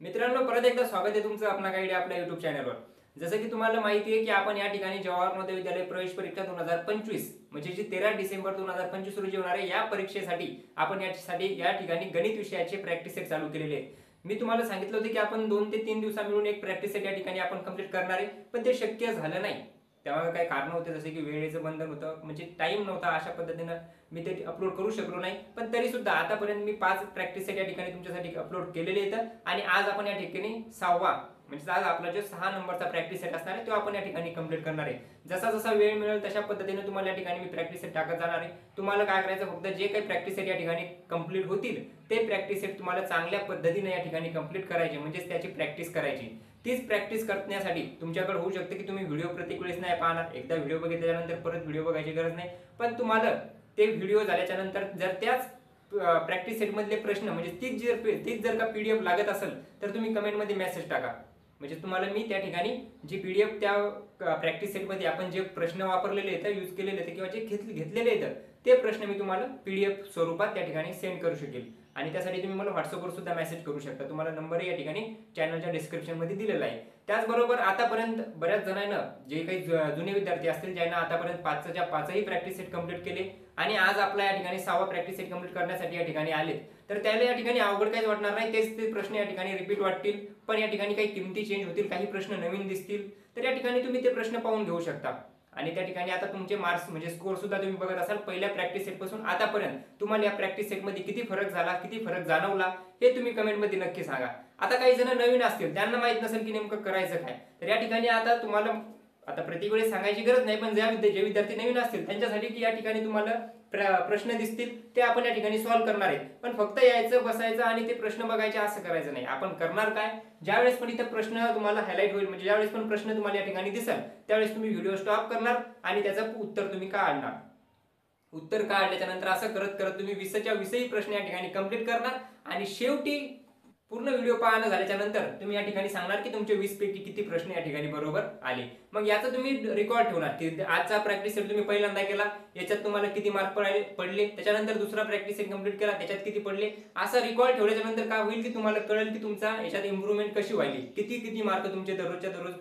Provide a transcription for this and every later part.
मित्रांनो, परत एकदा स्वागत आहे तुमचं अपना गाईड आपल्या YouTube चॅनलवर। जसं की तुम्हाला माहिती आहे की आपण या ठिकाणी जवाहर नवोदय विद्यालय प्रवेश परीक्षा 2025 म्हणजे जी 13 डिसेंबर 2025 रोजी होणार आहे या परीक्षेसाठी आपण या ठिकाणी गणित विषयाचे प्रॅक्टिस सेट चालू केलेले आहे। मी तुम्हाला सांगितलं होतं की आपण 2 ते 3 दिवसा मिळून एक प्रॅक्टिस सेट या ठिकाणी आपण कंप्लीट करणार आहे, पण ते शक्य झालं नाही। तेव्हा काही कारण होते, जसे की वेळेचं बंधन होतं, म्हणजे टाइम नव्हता, अशा पद्धतीने मी ते अपलोड करू शकलो नाही। पण तरी सुद्धा आतापर्यंत मी 5 प्रॅक्टिस सेट या ठिकाणी तुमच्यासाठी अपलोड केलेले आहेत आणि आज आपण या ठिकाणी 6वा म्हणजे आज आपला जो 6 नंबरचा प्रॅक्टिस सेट असणार आहे तो आपण या ठिकाणी कंप्लीट करणार आहे। जसा जसा वेळ मिळेल तशा पद्धतीने तुम्हाला या ठिकाणी मी प्रॅक्टिस सेट टाकत जाणार आहे। तुम्हाला काय करायचं, फक्त जे काही प्रॅक्टिस सेट या ठिकाणी कंप्लीट होतील ते प्रॅक्टिस सेट तुम्हाला चांगल्या पद्धतीने या ठिकाणी कंप्लीट करायचे, म्हणजे त्याची प्रॅक्टिस करायची। तीच प्रॅक्टिस करण्यासाठी तुमच्याकडे होऊ शकते की तुम्ही व्हिडिओ प्रत्येक वेळेस नाही पाहणार, एकदा व्हिडिओ बघितल्यानंतर परत व्हिडिओ बघायची गरज नाही, पण तुम्हाला ते व्हिडिओ झाल्याच्या नंतर जर त्याच प्रॅक्टिस सेट मधले प्रश्न म्हणजे तीच जर का पीडीएफ लागत असेल तर तुम्ही कमेंट मध्ये मेसेज टाका, म्हणजे तुम्हाला मी त्या ठिकाणी जी पीडीएफ त्या प्रॅक्टिस सेट मध्ये आपण जे प्रश्न वापरलेले आहेत, यूज केलेले आहेत किंवा जे घेतलेले आहेत ते प्रश्न मी तुम्हाला पीडीएफ स्वरूपात त्या ठिकाणी सेंड करू शकेल। आणि त्यासाठी तुम्ही मला व्हॉट्सअपवर सुद्धा मेसेज करू शकता। तुम्हाला नंबर या ठिकाणी चॅनलच्या डिस्क्रिप्शन मध्ये दिलेला आहे। त्याचबरोबर आतापर्यंत बऱ्याच जणांना जे काही जुने विद्यार्थी असतील ज्यांना आतापर्यंत 5च्या 5ही प्रॅक्टिस सेट कंप्लीट केले आणि आज आपला या ठिकाणी 6वा प्रॅक्टिस सेट कंप्लीट करण्यासाठी या ठिकाणी आले, तर त्याला या ठिकाणी अवघड काहीच वाटणार नाही। तेच ते प्रश्न या ठिकाणी रिपीट वाटतील, पण या ठिकाणी काही किमती चेंज होतील, काही प्रश्न नवीन दिसतील, तर या ठिकाणी तुम्ही ते प्रश्न पाहून घेऊ शकता। आणि त्या ठिकाणी आता तुमचे मार्क्स म्हणजे स्कोर सुद्धा तुम्ही बघत असाल पहिल्या प्रॅक्टिस सेट पासून आतापर्यंत तुम्हाला या प्रॅक्टिस सेट मध्ये किती फरक झाला, किती फरक जाणवला हे तुम्ही कमेंट मध्ये नक्की सांगा। आता काही जण नवीन असतील, त्यांना माहित नसेल की नेमकं करायचं काय, तर या ठिकाणी आता तुम्हाला प्रत्येक वेळेस सांगायची गरज नाही, पण जे विद्यार्थी नवीन असतील त्यांच्यासाठी की या ठिकाणी तुम्हाला प्रश्न दिसतील ते आपण या ठिकाणी सॉल्व्ह करणार आहे। पण फक्त यायचं बसायचं आणि ते प्रश्न बघायचे असं करायचं नाही। आपण करणार काय, ज्यावेळेस पण इथे प्रश्न तुम्हाला हायलाइट होईल म्हणजे ज्यावेळेस पण प्रश्न तुम्हाला या ठिकाणी दिसेल त्यावेळेस तुम्ही व्हिडिओ स्टॉप करणार आणि त्याचं उत्तर तुम्ही काढणार। उत्तर काढल्याच्या नंतर असं करत करत तुम्ही 20च्या 20ही प्रश्न या ठिकाणी कंप्लीट करणार आणि शेवटी पूर्ण व्हिडिओ पाहणं झाल्याच्या नंतर तुम्ही या ठिकाणी सांगणार की तुमचे 20 पैकी किती प्रश्न या ठिकाणी बरोबर आले। मग याचं तुम्ही रेकॉर्ड ठेवणार की आजचा प्रॅक्टिस सेट तुम्ही पहिल्यांदा केला, याच्यात तुम्हाला किती मार्क पडले, त्याच्यानंतर दुसरा प्रॅक्टिस सेट कंप्लीट केला, त्याच्यात किती पडले, असं रेकॉर्ड ठेवल्याच्या नंतर काय होईल की तुम्हाला कळेल की तुमचा याच्यात इम्प्रूव्हमेंट कशी व्हायली, किती मार्क तुमचे दररोजच्या दररोज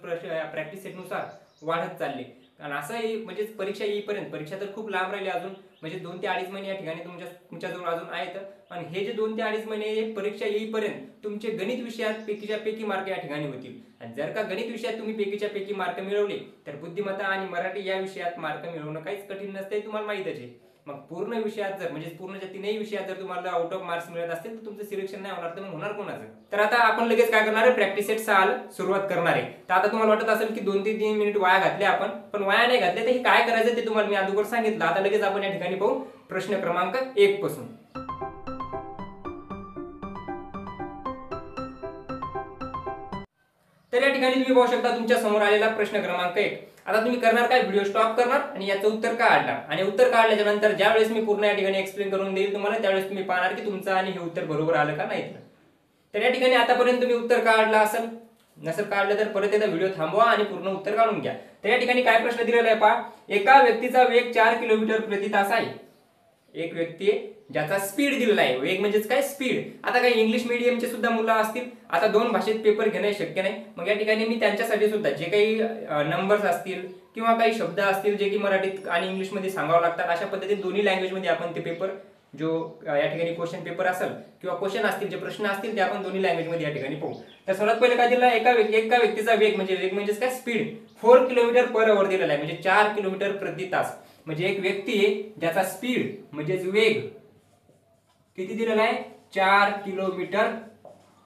प्रॅक्टिस सेट नुसार वाढत चालले। कारण असं म्हणजे परीक्षा येईपर्यंत, परीक्षा तर खूप लांब राहिली अजून, म्हणजे 2 ते 2.5 महिने या ठिकाणी तुमच्याजवळ अजून आहेत, पण हे जे 2 ते 2.5 महिने परीक्षा येईपर्यंत तुमचे गणित विषयात पैकीच्या पैकी मार्क या ठिकाणी होतील। आणि जर का गणित विषयात तुम्ही पैकीच्या पैकी मार्क मिळवले तर बुद्धिमत्ता आणि मराठी या विषयात मार्क मिळवणं काहीच कठीण नसते, तुम्हाला माहितच आहे। मग पूर्ण विषयात जर म्हणजे पूर्णच्या 3ही विषयात जर तुम्हाला आउट ऑफ मार्क्स मिळत असतील तर तुमचं सिलेक्शन नाही होणार, तर मग होणार कोणाचं? तर आता आपण लगेच काय करणार आहे, प्रॅक्टिस सेट 6 सुरुवात करणार आहे। तर आता तुम्हाला वाटत असेल की 2 ते 3 मिनिट वाया घातले आपण, पण वाया नाही घातले, तर हे काय करायचं ते तुम्हाला मी अगोदर सांगितलं। आता लगेच आपण या ठिकाणी पाहू प्रश्न क्रमांक 1 पासून। तर या ठिकाणी तुम्ही पाहू शकता तुमच्या समोर आलेला प्रश्न क्रमांक 1। आता तुम्ही करणार काय, व्हिडिओ स्टॉप करणार आणि याचं उत्तर काढणार आणि उत्तर काढल्याच्या नंतर ज्यावेळेस मी पूर्ण या ठिकाणी एक्सप्लेन करून देईल तुम्हाला, त्यावेळेस तुम्ही पाहणार की तुमचं आणि हे उत्तर बरोबर आलं का नाही। तर या ठिकाणी आतापर्यंत तुम्ही उत्तर काढलं असेल, नसेल काढलं तर परत एकदा व्हिडिओ थांबवा आणि पूर्ण उत्तर काढून घ्या। तर या ठिकाणी काय प्रश्न दिलेला आहे पहा, एका व्यक्तीचा वेग 4 किलोमीटर प्रति तास आहे। एक व्यक्ती ज्याचा स्पीड दिलेला आहे, वेग म्हणजेच काय, स्पीड। आता काही इंग्लिश मीडियमचे सुद्धा मुलं असतील, आता 2 भाषेत पेपर घेणं शक्य नाही, मग या ठिकाणी मी त्यांच्यासाठी सुद्धा जे काही नंबर्स असतील किंवा काही शब्द असतील जे की मराठीत आणि इंग्लिश मध्ये सांगावं लागतात, अशा पद्धतीने दोन्ही लँग्वेज मध्ये आपण ते पेपर जो या ठिकाणी क्वेश्चन पेपर असेल किंवा क्वेश्चन असतील, जे प्रश्न असतील ते आपण दोन्ही लँग्वेज मध्ये या ठिकाणी पाहू। तर सर्वात पहिले काय दिलं, एका व्यक्तीचा वेग म्हणजेच काय, स्पीड 4 किलोमीटर पर आवर दिलेला आहे, म्हणजे 4 किलोमीटर प्रति तास। म्हणजे एक व्यक्ती आहे ज्याचा स्पीड म्हणजेच वेग किती दिलेला आहे, 4 किलोमीटर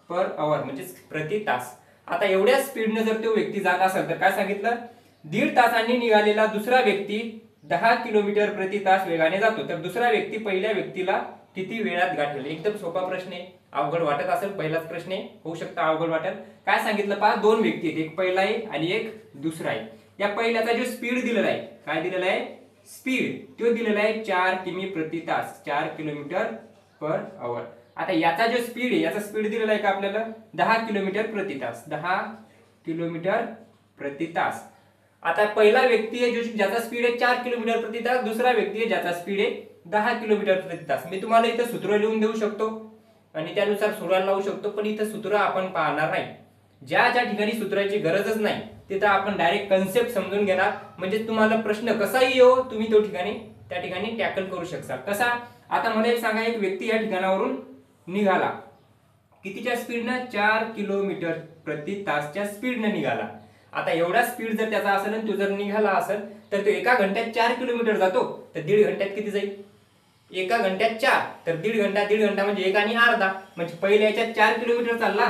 पर आवर म्हणजे प्रति तास। आता एवढ्या स्पीडने जर तो व्यक्ती जात असेल तर काय सांगितलं, 1.5 तासांनी निघालेला दुसरा व्यक्ती 10 किलोमीटर प्रति तास वेगाने जातो, तर दुसरा व्यक्ती पहिल्या व्यक्तीला किती वेळात गाठेल? एकदम सोपा प्रश्न आहे, अवघड वाटत असेल पहिलाच प्रश्न आहे, होऊ शकतं अवघड वाटेल। काय सांगितलं पहा, 2 व्यक्ती आहेत, एक पहिला आहे आणि एक दुसरा आहे। या पहिल्याचा जो स्पीड दिलेला आहे, काय दिलेला आहे, स्पीड तो दिलेला आहे 4 किमी प्रति तास, 4 किलोमीटर पर आवर। आता याचा जो स्पीड आहे, याचा स्पीड दिलेला आहे का आपल्याला, 10 किलोमीटर प्रति तास, 10 किलोमीटर प्रति तास। आता पहिला व्यक्ती आहे ज्याचा स्पीड आहे 4 किलोमीटर प्रति तास, दुसरा व्यक्ती आहे ज्याचा स्पीड आहे 10 किलोमीटर प्रति तास। मी तुम्हाला इथे सूत्र लिहून देऊ शकतो आणि त्यानुसार सोडवायला लावू शकतो, पण इथं सूत्र आपण पाहणार नाही. ज्या ज्या ठिकाणी सूत्राची गरजच नाही तिथं आपण डायरेक्ट कन्सेप्ट समजून घेणार. म्हणजे तुम्हाला प्रश्न कसाही येऊ तुम्ही त्या ठिकाणी टॅकल करू शकता. कसा? आता मला एक सांगा, एक व्यक्ती या ठिकाणावरून निघाला, कितीच्या स्पीडनं? 4 किलोमीटर प्रति तासच्या स्पीडनं निघाला. आता एवढा स्पीड जर त्याचा असेल आणि तो जर निघाला असेल तर तो एका घंट्यात 4 किलोमीटर जातो, तर 1.5 घंट्यात किती जाईल? एका घंट्यात 4, तर 1.5 घंटा म्हणजे 1 आणि अर्धा, म्हणजे पहिल्या याच्यात 4 किलोमीटर चालला,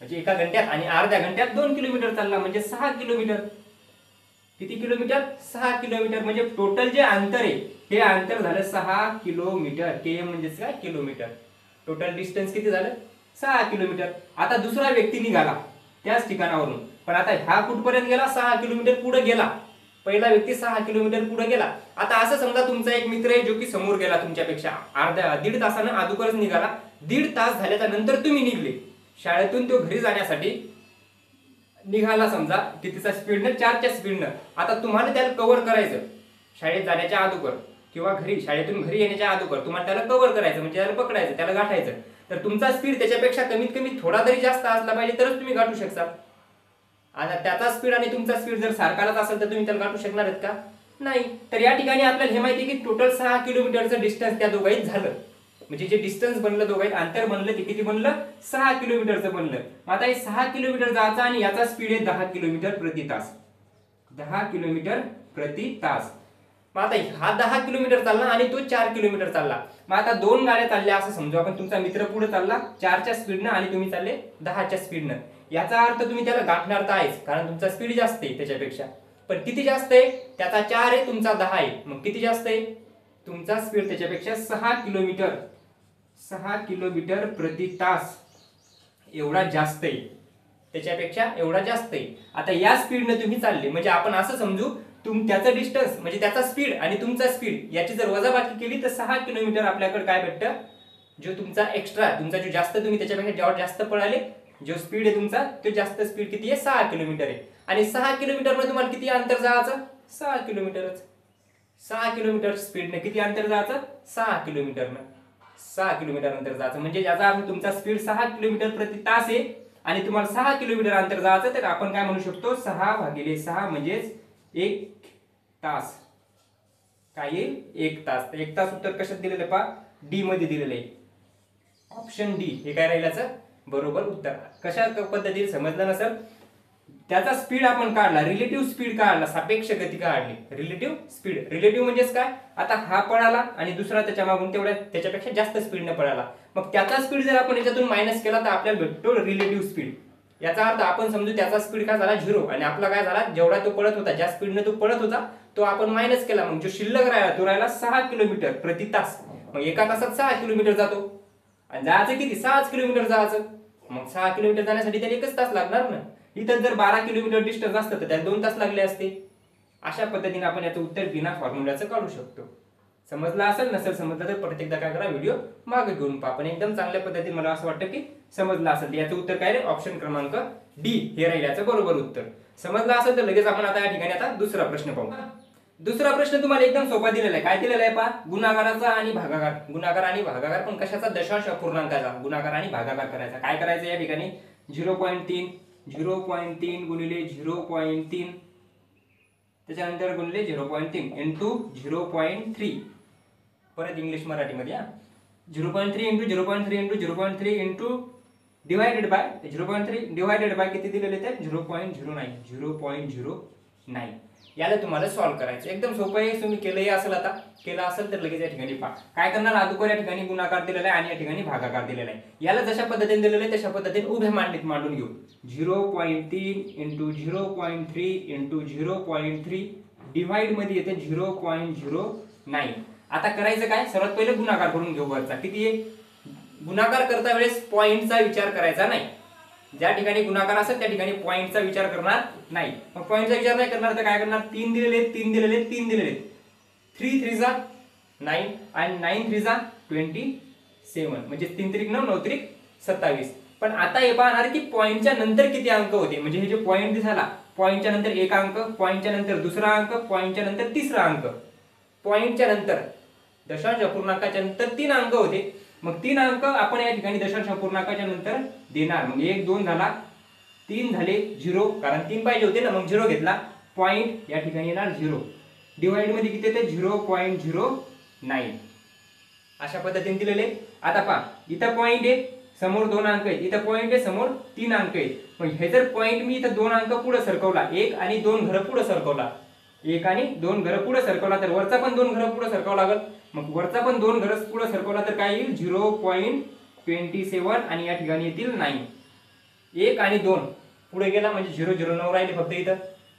म्हणजे एका घंट्यात, आणि अर्ध्या घंट्यात 2 किलोमीटर चालला, म्हणजे 6 किलोमीटर. किती किलोमीटर? 6 किलोमीटर. म्हणजे टोटल जे अंतर आहे हे अंतर झालं 6 किलोमीटर. केएम म्हणजे काय? किलोमीटर. टोटल डिस्टन्स किती झालं? 6 किलोमीटर. आता दुसरा व्यक्ती निघाला त्याच ठिकाणावरून, पण आता हा कुठपर्यंत गेला? 6 किलोमीटर पुढे गेला. पहिला व्यक्ती 6 किलोमीटर पुढे गेला. आता असं समजा तुमचा एक मित्र आहे जो की समोर गेला तुमच्यापेक्षा, 1.5 तासानं अगोदरच निघाला. 1.5 तास झाल्याच्या नंतर तुम्ही निघले शाळेतून, तो घरी जाण्यासाठी निघाला समजा कितीचा स्पीडनं? 4च्या स्पीडनं. आता तुम्हाला त्याला कव्हर करायचं शाळेत जाण्याच्या अगोदर किंवा शाळेतून घरी येण्याच्या अगोदर तुम्हाला त्याला कव्हर करायचं, म्हणजे त्याला पकडायचं, त्याला गाठायचं. तर तुमचा स्पीड त्याच्यापेक्षा कमीत कमी थोडा तरी जास्त असला पाहिजे तरच तुम्ही गाठू शकता. आता त्याचा स्पीड आणि तुमचा स्पीड जर सारखाच असेल तर तुम्ही त्याला गाठू शकणार आहेत का? नाही. तर या ठिकाणी आपल्याला हे माहिती आहे की टोटल 6 किलोमीटरचं डिस्टन्स त्या दोघांत झालं. म्हणजे जे डिस्टन्स बनलं, दोघांत अंतर बनलं, ते किती बनलं? 6 किलोमीटरचं बनलं. आता हे 6 किलोमीटर जायचं आणि याचा स्पीड आहे 10 किलोमीटर प्रति तास. 10 किलोमीटर प्रति तास. मग आता हा 10 किलोमीटर चालला आणि तो 4 किलोमीटर चालला. मग आता 2 गाड्या चालल्या असं समजू आपण. तुमचा मित्र पुढे चालला 4च्या स्पीडनं आणि तुम्ही चालले 10च्या स्पीडनं. याचा अर्थ तुम्ही त्याला गाठणार तर आहेच, कारण तुमचा स्पीड जास्त आहे त्याच्यापेक्षा. पण किती जास्त आहे? त्याचा 4 आहे, तुमचा 10 आहे. मग किती जास्त आहे? तुमचा स्पीड त्याच्यापेक्षा 6 किलोमीटर प्रति तास एवढा जास्त आहे, त्याच्यापेक्षा एवढा जास्त आहे. आता या स्पीडने तुम्ही चालले, म्हणजे आपण असं समजू त्याचं डिस्टन्स म्हणजे त्याचा स्पीड आणि तुमचा स्पीड याची जर वजाबाकी केली तर 6 किलोमीटर आपल्याकडे काय भेटतं? जो तुमचा एक्स्ट्रा, तुमचा जो जास्त, तुम्ही त्याच्यापेक्षा जेव्हा जास्त पळाले, जो स्पीड आहे तुमचा तो जास्त स्पीड किती आहे? 6 किलोमीटर आहे. आणि 6 किलोमीटर मध्ये तुम्हाला किती अंतर जायचं? 6 किलोमीटरच. 6 किलोमीटर स्पीडने किती अंतर जायचं? 6 किलोमीटरनं. 6 किलोमीटर अंतर जायचं, म्हणजे याचा अर्थ तुमचा स्पीड 6 किलोमीटर प्रति तास आहे आणि तुम्हाला 6 किलोमीटर अंतर जायचं. तर आपण काय म्हणू शकतो? 6/6 म्हणजेच 1 तास. काय येईल? 1 तास. तर 1 तास उत्तर कशात दिलेलं आहे? पहा, डी मध्ये दिलेलं आहे. ऑप्शन डी हे काय राहिल्याचं बरोबर उत्तर. कशा पद्धतीने समजलं नसेल, त्याचा स्पीड आपण काढला, रिलेटिव्ह स्पीड काढला, सापेक्ष गती काढली. रिलेटिव्ह स्पीड, रिलेटिव्ह म्हणजेच काय? आता हा पळाला आणि दुसरा त्याच्या मागून त्याच्यापेक्षा जास्त स्पीडने पळाला. मग त्याचा स्पीड जर आपण याच्यातून मायनस केला तर आपल्याला भेटतो रिलेटिव्ह स्पीड. याचा अर्थ आपण समजू त्याचा स्पीड काय झाला? 0 आणि आपला काय झाला? जेवढा तो पळत होता, ज्या स्पीडने तो पळत होता तो आपण मायनस केला. मग जो शिल्लक राहिला तो राहिला 6 किलोमीटर प्रति तास. मग एका तासात 6 किलोमीटर जातो आणि जायचं किती? 6 किलोमीटर जायचं. मग 6 किलोमीटर जाण्यासाठी त्याला 1 तास लागणार ना. इथं जर 12 किलोमीटर डिस्टन्स असतं तर त्याला 2 तास लागले असते. अशा पद्धतीने आपण याचं उत्तर बिना फॉर्म्युलाचं काढू शकतो. समजला असेल? नसेल समजलं तर परत एकदा काय करा, व्हिडिओ मागे घेऊन पहा. पण एकदम चांगल्या पद्धतीने मला असं वाटतं की समजलं असेल. याचं उत्तर काय रे? ऑप्शन क्रमांक डी हे राहील याचं बरोबर उत्तर. समजलं असेल तर लगेच आपण आता या ठिकाणी आता दुसरा प्रश्न पाहू. दुसरा प्रश्न तुम्हाला एकदम सोपा दिलेला आहे. काय दिलेला आहे पहा? गुणाकाराचा आणि भागाकार. गुणाकार आणि भागाकार, पण कशाचा? दशांश अपूर्णांकाचा गुणाकार आणि भागाकार करायचा. काय करायचं या ठिकाणी? 0.3 गुणिले 0.3 त्याच्यानंतर गुणिले 0.3 इंटू 0.3. परत इंग्लिश मराठीमध्ये 0.3 into 0.3 into 0.3 into divided by 0.3 divided by किती दिलेले ते? 0.09. याला तुम्हाला सॉल्व्ह करायचं. एकदम सोपं आहे. तुम्ही केलं असेल तर लगेच या ठिकाणी पहा. काय करणार? अगोदर या ठिकाणी गुणाकार दिलेला आहे आणि या ठिकाणी भागाकार दिलेला आहे. याला जशा पद्धतीने दिलेलं आहे तशा पद्धतीने उभ्या मांडणीत मांडून घेऊ. 0.3 इंटू 0.3 इंटू 0.3 डिवाइड मध्ये येते 0.09. आता करायचं काय? सर्वात पहिले गुणाकार करून घेऊ वरचा. किती आहे? गुणाकार करता वेळेस पॉइंटचा विचार करायचा नाही. ज्या ठिकाणी गुणाकार असेल त्या ठिकाणी पॉइंटचा विचार करणार नाही. मग पॉइंटचा विचार नाही करणार तर काय करणार? 3 दिलेले 3 3 3 जा 9 आणि 9 3 जा 27 म्हणजे 3 त्रिक 9 9 त्रिक 27. पण आता हे पाहणार की पॉइंटच्या नंतर किती अंक होते. म्हणजे हे जे पॉइंट दिसाला, पॉइंटच्या नंतर 1 अंक, पॉइंटच्या नंतर दुसरा अंक, पॉइंटच्या नंतर तिसरा अंक, पॉइंटच्या नंतर दशांश अपूर्णांकाच्या नंतर 3 अंक होते. मग 3 अंक आपण या ठिकाणी दशांश अपूर्णांकाच्या नंतर देणार. मग 1 2 झाला, 3 झाले 0, कारण 3 पाहिजे होते ना, मग 0 घेतला. पॉईंट या ठिकाणी येणार 0. डिवाइड मध्ये किती येते 0.09. अशा पद्धतीने दिलेले. आता पहा, इथं पॉईंट आहे, समोर 2 अंक आहेत, इथं पॉईंट आहे, समोर 3 अंक आहेत. मग हे जर पॉईंट मी इथं 2 अंक पुढे सरकवला, 1 आणि 2 घरं पुढे सरकवला, 1 आणि 2 घरं पुढे सरकवला, तर वरचा पण 2 घरं पुढे सरकावं लागल. मग वरचा पण 2 घरं पुढे सरकवला तर काय येईल 0.27 आणि या ठिकाणी येतील 9. 1 आणि 2 पुढे गेला म्हणजे 0.09 राहिले फक्त.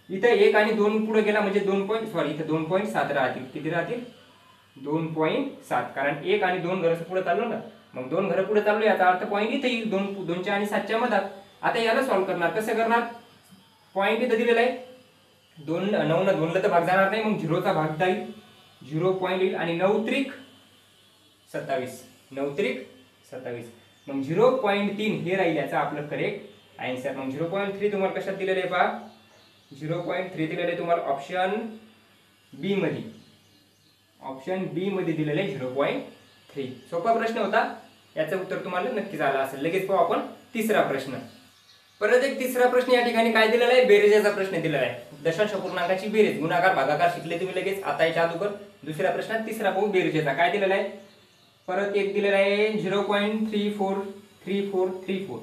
इथं 1 आणि 2 पुढे गेला म्हणजे 2.7 राहतील. किती राहतील 2.7, कारण 1 आणि 2 घरं पुढे चाललो ना, मग 2 घरं पुढे चाललो, याचा अर्थ पॉईंट इथे येईल 2च्या आणि 7च्या मधात. आता याला सॉल्व्ह करणार, कसं करणार, पॉईंट इथं दिलेला आहे, 9 न 2ला तर भाग जाणार नाही, मग 0चा भाग जाईल, 0 पॉईंट येईल आणि 9 त्रिक 27, 9 त्रिक 27, मग 0.3 हे राहील याचा आपलं करेक्ट आन्सर. मग 0.3 तुम्हाला कशात दिलेलं आहे पहा, 0.3 दिलेलं आहे तुम्हाला ऑप्शन बी मध्ये. ऑप्शन बी मध्ये दिलेलं आहे 0.3. सोपा प्रश्न होता, याचं उत्तर तुम्हाला नक्कीच आलं असेल. लगेच पाहू आपण तिसरा प्रश्न. परत एक तिसरा प्रश्न या ठिकाणी काय दिलेला आहे, बेरीजचा प्रश्न दिलेला आहे. दशांश अपूर्णांकाची बेरीज, गुणाकार भागाकार शिकले तुम्ही लगेच आता याच्या अगोदर. दुसऱ्या प्रश्नात तिसरा पाहू बेरीजचा काय दिलेला आहे. परत एक दिलेला आहे 0.343434,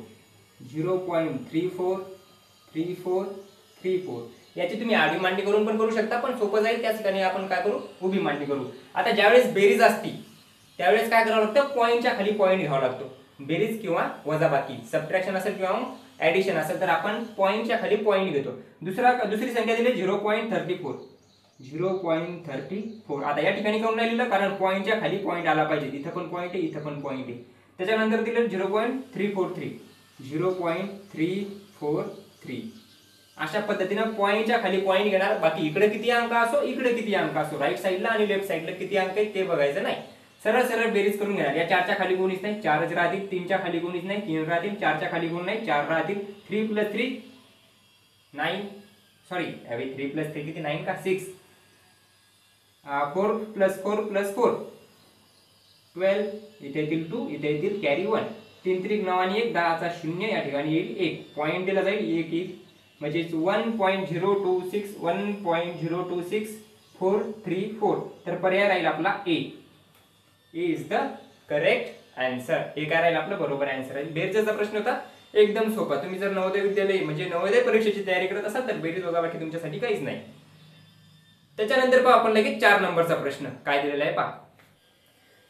0.343434. याची तुम्ही आडवी मांडणी करून पण करू शकता, पण सोपं जाईल. त्याच ठिकाणी आपण काय करू, उभी मांडणी करू. आता ज्यावेळेस बेरीज असती त्यावेळेस काय करावं लागतं, पॉईंटच्या खाली पॉईंट घ्यावा लागतो. बेरीज किंवा वजाबाकी, सबट्रॅक्शन असेल किंवा ऍडिशन असेल तर आपण पॉईंटच्या खाली पॉईंट घेतो. दुसरी संख्या दिली 0.34, 0.34. आता या ठिकाणी काऊन नाही लिहिलं, कारण पॉईंटच्या खाली पॉईंट आला पाहिजे. इथं पण पॉईंट आहे, इथं पण पॉईंट आहे. त्याच्यानंतर दिलं 0.343, 0.343. अशा पद्धतीनं पॉईंटच्या खाली पॉईंट घेणार. बाकी इकडे किती अंक असो, इकडे किती अंक असो, राईट साईडला आणि लेफ्ट साईडला किती अंक आहेत ते बघायचं नाही. सरळ सरळ बेरीज करून घेणार. या 4च्या खाली कोणीच नाही, 4च राहतील. 3च्या खाली कोणीच नाही, 3 राहतील. 4च्या खाली कोण नाही, 4 राहतील. 3 + 3 9, सॉरी 3 + 3 किती 9 का 6, 4 + 4 + 4 12. इथे येतील 2, इथे येतील कॅरी 1. 3 त्रिक 9 आणि 1 10चा 0 या ठिकाणी येईल 1. पॉईंट दिला जाईल 1 येईल, म्हणजे 1.026, 1.026,434. तर पर्याय राहील आपला ए. ए इज द करेक्ट आन्सर. हे काय राहील आपलं बरोबर आन्सर राहील. बेरीजचा प्रश्न होता एकदम सोपा. तुम्ही जर नवोदय विद्यालय म्हणजे नवोदय परीक्षेची तयारी करत असाल तर बेरीज वजाबाकी तुमच्यासाठी काहीच नाही. त्याच्यानंतर पहा आपण लगेच 4 नंबरचा प्रश्न काय दिलेला आहे पहा.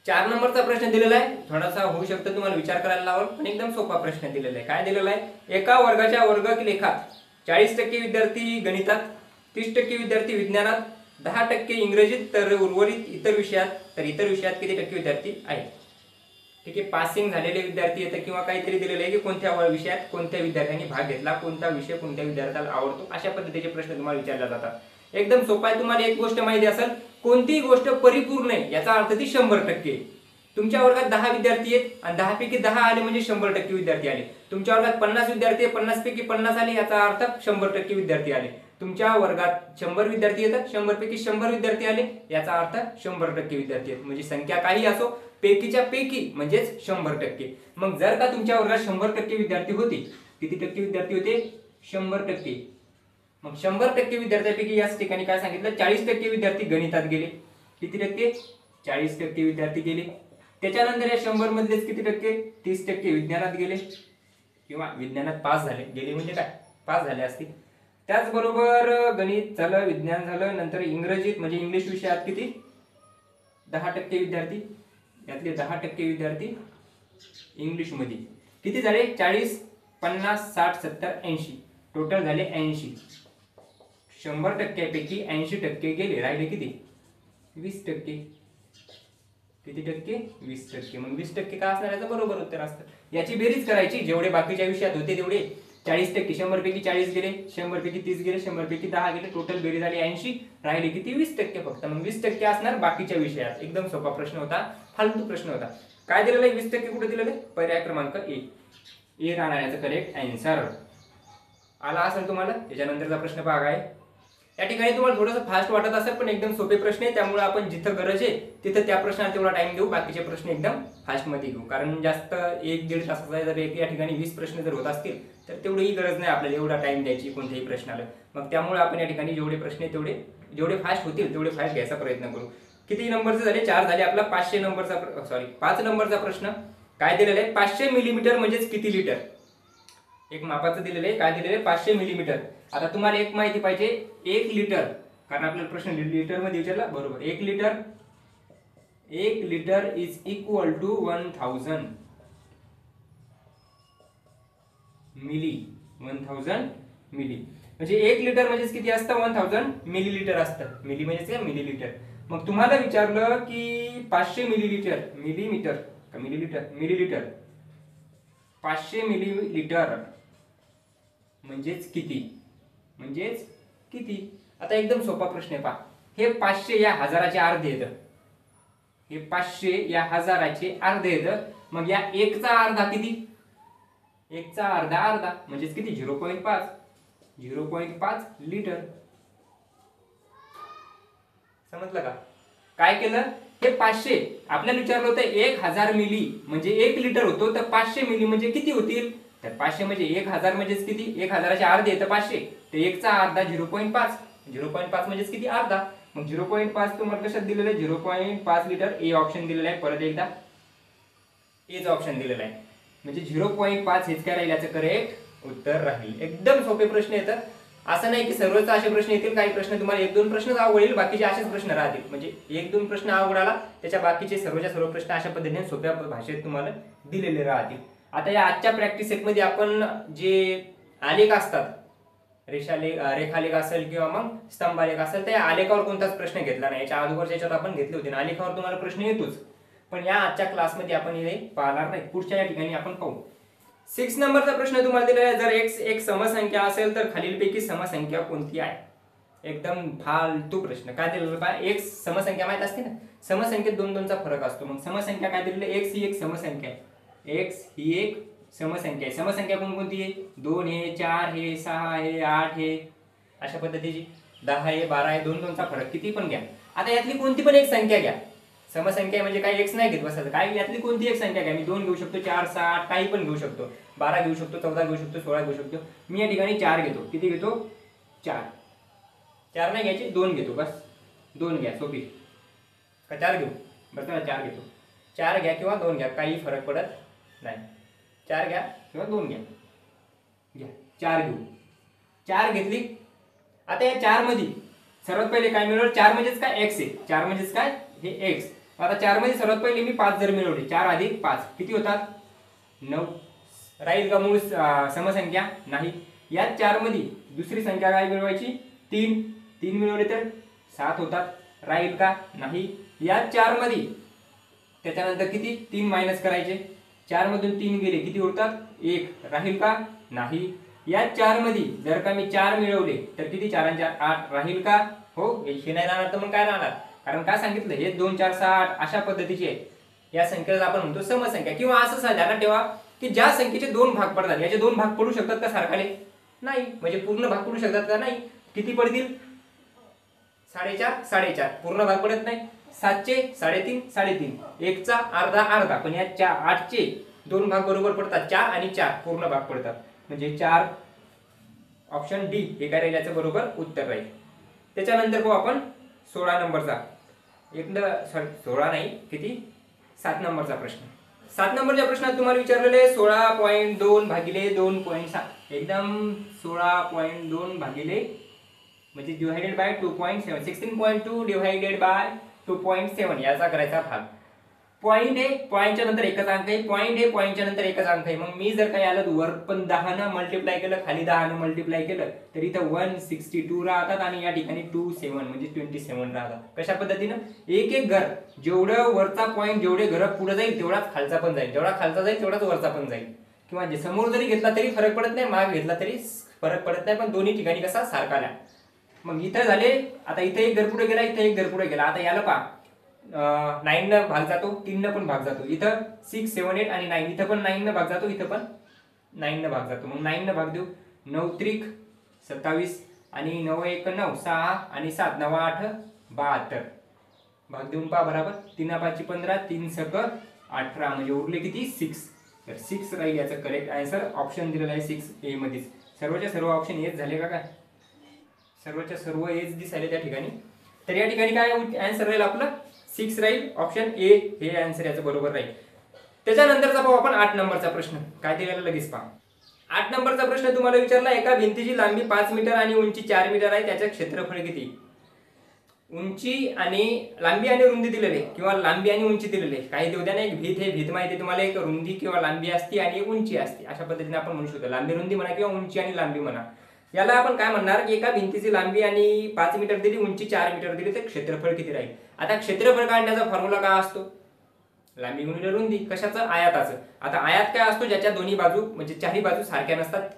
4 नंबरचा प्रश्न दिलेला आहे, थोडासा होऊ शकतो तुम्हाला विचार करायला लावल, पण एकदम सोपा प्रश्न दिलेला आहे. काय दिलेला आहे, एका वर्गाच्या वर्गलेखात 40% विद्यार्थी गणितात, 30% विद्यार्थी विज्ञानात, 10% इंग्रजीत, तर उर्वरित इतर विषयात. तर इतर विषयात किती टक्के विद्यार्थी आहेत. ठीक आहे, पासिंग झालेले विद्यार्थी येतं किंवा काहीतरी दिलेलं आहे की कोणत्या विषयात कोणत्या विद्यार्थ्यांनी भाग घेतला, कोणता विषय कोणत्या विद्यार्थ्याला आवडतो, अशा पद्धतीचे प्रश्न तुम्हाला विचारले जातात. एकदम सोपा आहे. तुम्हाला एक गोष्ट माहिती असेल, कोणतीही गोष्ट परिपूर्ण आहे याचा अर्थ ती 100%. तुमच्या वर्गात 10 विद्यार्थी आहेत आणि 10 पैकी 10 आले म्हणजे 100% विद्यार्थी आले. तुमच्या वर्गात 50 विद्यार्थी आहे, 50 पैकी 50 आले याचा अर्थ 100% विद्यार्थी आले. तुमच्या वर्गात 100 विद्यार्थी येतात, 100 पैकी 100 विद्यार्थी आले याचा अर्थ 100% विद्यार्थी आहेत. म्हणजे संख्या काही असो, पैकीच्या पैकी म्हणजेच 100%. मग जर का तुमच्या वर्गात 100% विद्यार्थी होते, किती टक्के विद्यार्थी होते, 100%. मग 100% विद्यार्थ्यांपैकी याच ठिकाणी काय सांगितलं, 40% विद्यार्थी गणितात गेले. किती टक्के, 40% विद्यार्थी गेले. त्याच्यानंतर या 100 मधलेच किती टक्के, 30% विज्ञानात गेले किंवा विज्ञानात पास झाले. गेले म्हणजे काय, पास झाले असतील. त्याचबरोबर गणित झालं, विज्ञान झालं, नंतर इंग्रजीत म्हणजे इंग्लिश विषयात किती, 10% विद्यार्थी. यातले 10% विद्यार्थी इंग्लिश मध्ये. किती झाले, 40, 50, 60, 70, 80, टोटल झाले 80. 100% पैकी 80% गेले, राहिले किती, 20%. किती टक्के, 20%. मग 20% काय असणार, याचं बरोबर उत्तर असतं. याची बेरीज करायची, जेवढे बाकीच्या विषयात होते तेवढे 40%. 100 पैकी 40 गेले, 100 पैकी 30 गेले, 100 पैकी 10 गेले, टोटल बेरीज झाली 80, राहिले किती, 20% फक्त. मग 20% असणार बाकीच्या विषयात. एकदम सोपा प्रश्न होता, फालतू प्रश्न होता. काय दिलेलं आहे, 20% कुठे दिलेलं आहे, पर्याय क्रमांक ए. ए राहणार याचं करेक्ट आन्सर. आला असेल तुम्हाला. त्याच्यानंतरचा प्रश्न बघा आहे या ठिकाणी तुम्हाला थोडंसं फास्ट वाटत असेल पण एकदम सोपे प्रश्न आहे, त्यामुळे आपण जिथं गरज आहे तिथं त्या प्रश्नाला तेवढा टाइम देऊ, बाकीचे प्रश्न एकदम फास्टमध्ये घेऊ. कारण जास्त 1-1.5 तासाचा जर या ठिकाणी 20 प्रश्न जर होत असतील तर तेवढीही गरज नाही आपल्याला एवढा टाइम द्यायची कोणत्याही प्रश्नाला. मग त्यामुळे आपण या ठिकाणी जेवढे प्रश्न आहे जेवढे फास्ट होतील तेवढे फास्ट घ्यायचा प्रयत्न करू. किती नंबरचे झाले? 4 झाले. आपला 500 नंबरचा 5 नंबरचा प्रश्न काय दिलेला आहे? 500 मिलीमीटर म्हणजेच किती लिटर? एक मापाचं दिलेलं आहे. काय दिलेलं आहे? 500 मिलीमीटर. आता तुम्हाला एक माहिती पाहिजे, 1 लिटर, कारण आपल्याला प्रश्न लिटर मध्ये विचारला. बरोबर, 1 litre is equal to 1000 milli. 1000 milli म्हणजे 1 लिटर म्हणजेच किती असतं? 1000 मिलीलिटर असतं. मिली म्हणजेच काय? मिलीलिटर. मग तुम्हाला विचारलं की 500 मिलीलिटर, मिलीमीटर का मिलीलिटर? मिलीलिटर. 500 मिलीलिटर म्हणजेच किती? आता एकदम सोपा प्रश्न आहे पहा. हे 500 या हजाराचे अर्धे येतं. हे 500 या हजाराचे अर्धे येतं. मग या 1 चा अर्धा किती? 1 चा अर्धा म्हणजेच किती? 0.5. 0.5 लिटर. समजलं का? काय केलं? हे 500 आपल्याला विचारलं होतं 1000 मिली म्हणजे 1 लिटर होतो, तर 500 मिली म्हणजे किती होतील? तर 500 म्हणजे 1000 म्हणजेच किती? 1000चे अर्धे येतं 500, तर 1 चा अर्धा 0.5. 0.5 म्हणजेच किती? अर्धा. मग 0.5 तुम्हाला कशात दिलेलं आहे? 0.5 लिटर. ए ऑप्शन दिलेलं आहे. परत एकदा एच ऑप्शन दिलेलं आहे. म्हणजे 0.5 हेच काय राहील याचं करेक्ट उत्तर राहील. एकदम सोपे प्रश्न येतात. असं नाही की सर्वच असे प्रश्न येतील. काही प्रश्न तुम्हाला 1-2 प्रश्नच अवघड येईल, बाकीचे असेच प्रश्न राहतील. म्हणजे 1-2 प्रश्न अवघड आला त्याच्या बाकीचे सर्वच्या सर्व प्रश्न अशा पद्धतीने सोप्या भाषेत तुम्हाला दिलेले राहतील. आता या आजच्या प्रॅक्टिस सेटमध्ये आपण जे आलेख असतात, रेखालेख असेल किंवा मग स्तंभालेख असेल, त्या आलेखावर कोणताच प्रश्न घेतला नाही. याच्या अगोदरच्या याच्यात आपण घेतले होते. आलेखावर तुम्हाला प्रश्न येतोच, पण या आजच्या क्लासमध्ये आपण हे पाहणार नाही. पुढच्या या ठिकाणी आपण पाहू. 6 नंबरचा प्रश्न तुम्हाला दिलेला आहे. जर x एक समसंख्या असेल तर खालीलपैकी समसंख्या कोणती आहे? एकदम फालतू प्रश्न. काय दिलेलं पहा, x समसंख्या माहित असते ना, समसंख्येत 2-2चा फरक असतो. मग समसंख्या काय दिलेली? x ही एक समसंख्या आहे. x ही एक समसंख्या आहे. समसंख्या कोणकोणती आहे? 2 आहे, 4 आहे, 6 आहे, 8 आहे, अशा पद्धतीची 10 आहे, 12 आहे. 2-2चा फरक किती पण घ्या. आता यातली कोणती पण एक संख्या घ्या. समसंख्या म्हणजे काय x नाही घेत बसायचं. काय यातली कोणती एक संख्या घ्या. मी 2 घेऊ शकतो, 4, 6, 8 काही पण घेऊ शकतो, 12 घेऊ शकतो, 14 घेऊ शकतो, 16 घेऊ शकतो. मी या ठिकाणी 4 घेतो. किती घेतो? 4. 4 नाही घ्यायचे, 2 घेतो. बस 2 घ्या, सोपी का? 4 घेऊ. बस 4 घेतो. 4 घ्या किंवा 2 घ्या, काही फरक पडत नाही. 4 घ्या किंवा 2 घ्या. 4 घेऊ. 4 घेतली. आता या 4 मध्ये सर्वात पहिले काय मिळवलं? 4 म्हणजेच काय? x आहे. 4 म्हणजेच काय? हे x. आता 4 मध्ये सर्वात पहिले मी 5 जर मिळवले, 4 अधिक 5 किती होतात? 9. राहील का मूळ समसंख्या? नाही. या 4 मध्ये दुसरी संख्या काय मिळवायची? 3. 3 मिळवले तर 7 होतात. राहील का? नाही. या 4 मध्ये त्याच्यानंतर किती? 3 मायनस करायचे. 4 मधून 3 गेले किती होतात? 1. राहील का? नाही. या 4 मध्ये जर का मी 4 मिळवले तर किती? 4 आणि 4 8. राहील का? हो. हे नाही राहणार तर मग काय राहणार? कारण काय सांगितलं? हे 2, 4, 6, 8 अशा पद्धतीचे आहे. या संख्येला आपण म्हणतो समसंख्या. किंवा असं ध्यानात ठेवा की ज्या संख्येचे 2 भाग पडतात, याचे 2 भाग पडू शकतात का सारखाले? नाही. म्हणजे पूर्ण भाग पडू शकतात का? नाही. किती पडतील? 4.5 4.5. पूर्ण भाग पडत नाही. 7चे 3.5 3.5. 1 चा अर्धा. पण या 8चे 2 भाग बरोबर पडतात. 4 आणि 4 पूर्ण भाग पडतात. म्हणजे 4 ऑप्शन डी हे काय राहील याचं बरोबर उत्तर राहील. त्याच्यानंतर पाहू आपण 16 नंबरचा. 16 नाही, किती? 7 नंबरचा प्रश्न. 7 नंबरच्या प्रश्नात तुम्हाला विचारलेले 16.2 भागिले 2.7. एकदम 16.2 भागिले म्हणजे डिवाइडेड बाय 2.7. 16.2 डिवाइडेड बाय 2.7 याचा करायचा भाग. पॉइंट आहे, पॉइंटच्या नंतर एकच अंक आहे. पॉइंट आहे, पॉइंटच्या नंतर एकच अंक आहे. मग मी जर काही आलं वर पण 10 न मल्टिप्लाय केलं, खाली 10 न मल्टिप्लाय केलं तर इथं 162 राहतात आणि या ठिकाणी 27 म्हणजे 27 राहतात. कशा पद्धतीनं? एक एक घर जेवढं वरचा पॉइंट जेवढे घर पुढे जाईल तेवढाच खालचा पण जाईल, जेवढा खालचा जाईल तेवढाच वरचा पण जाईल. किंवा जे समोर जरी घेतला तरी फरक पडत नाही, माग घेतला तरी फरक पडत नाही, पण दोन्ही ठिकाणी कसा सारखा नाही. मग इथं झाले. आता इथे एक घर पुढे गेला, इथे एक घर पुढे गेला. आता याला पहा 9 न भाग जातो, 3 न पण भाग जातो. इथं 6, 7, 8 आणि 9. इथं पण 9 न भाग जातो, इथं पण 9 न भाग जातो. मग 9 न भाग देऊ. 9 त्रिक 27. आणि 9 1 9 6 आणि 7 9 8 72. भाग देऊन पहा बरोबर. 3 5 15 3 6 18 म्हणजे उरले किती 6. तर 6 राहील याचं करेक्ट आन्सर. ऑप्शन दिलेला आहे 6 ए मध्येच. सर्वच्या सर्व ऑप्शन हेच झाले का काय? सर्वच्या सर्व हेच दिसायले त्या ठिकाणी. तर या ठिकाणी काय आन्सर राहील आपलं 6 राहील. ऑप्शन ए हे आन्सर याचं बरोबर राहील. त्याच्यानंतरचा पाहू आपण 8 नंबरचा प्रश्न. काय दिलेला लगेच पहा. 8 नंबरचा प्रश्न तुम्हाला विचारला, एका भिंतीची लांबी 5 मीटर आणि उंची 4 मीटर आहे, त्याचे क्षेत्रफळ किती? उंची आणि लांबी आणि रुंदी दिलेली किंवा लांबी आणि उंची दिलेली. काही देऊ द्या ना, एक भीत हे भीत माहिती तुम्हाला, एक रुंदी किंवा लांबी असते आणि एक उंची असते. अशा पद्धतीने आपण म्हणू शकतो. लांबी रुंदी म्हणा किंवा उंची आणि लांबी म्हणा. याला आपण काय म्हणणार की एका भिंतीची लांबी आणि 5 मीटर दिली, उंची 4 मीटर दिली, तर क्षेत्रफळ किती राहील? आता क्षेत्रफळ काढण्याचा फॉर्म्युला काय असतो? लांबी गुणिले रुंदी. कशाचं? आयताचं. आता आयत काय असतो? ज्याच्या दोन्ही बाजू म्हणजे चारही बाजू सारख्या नसतात,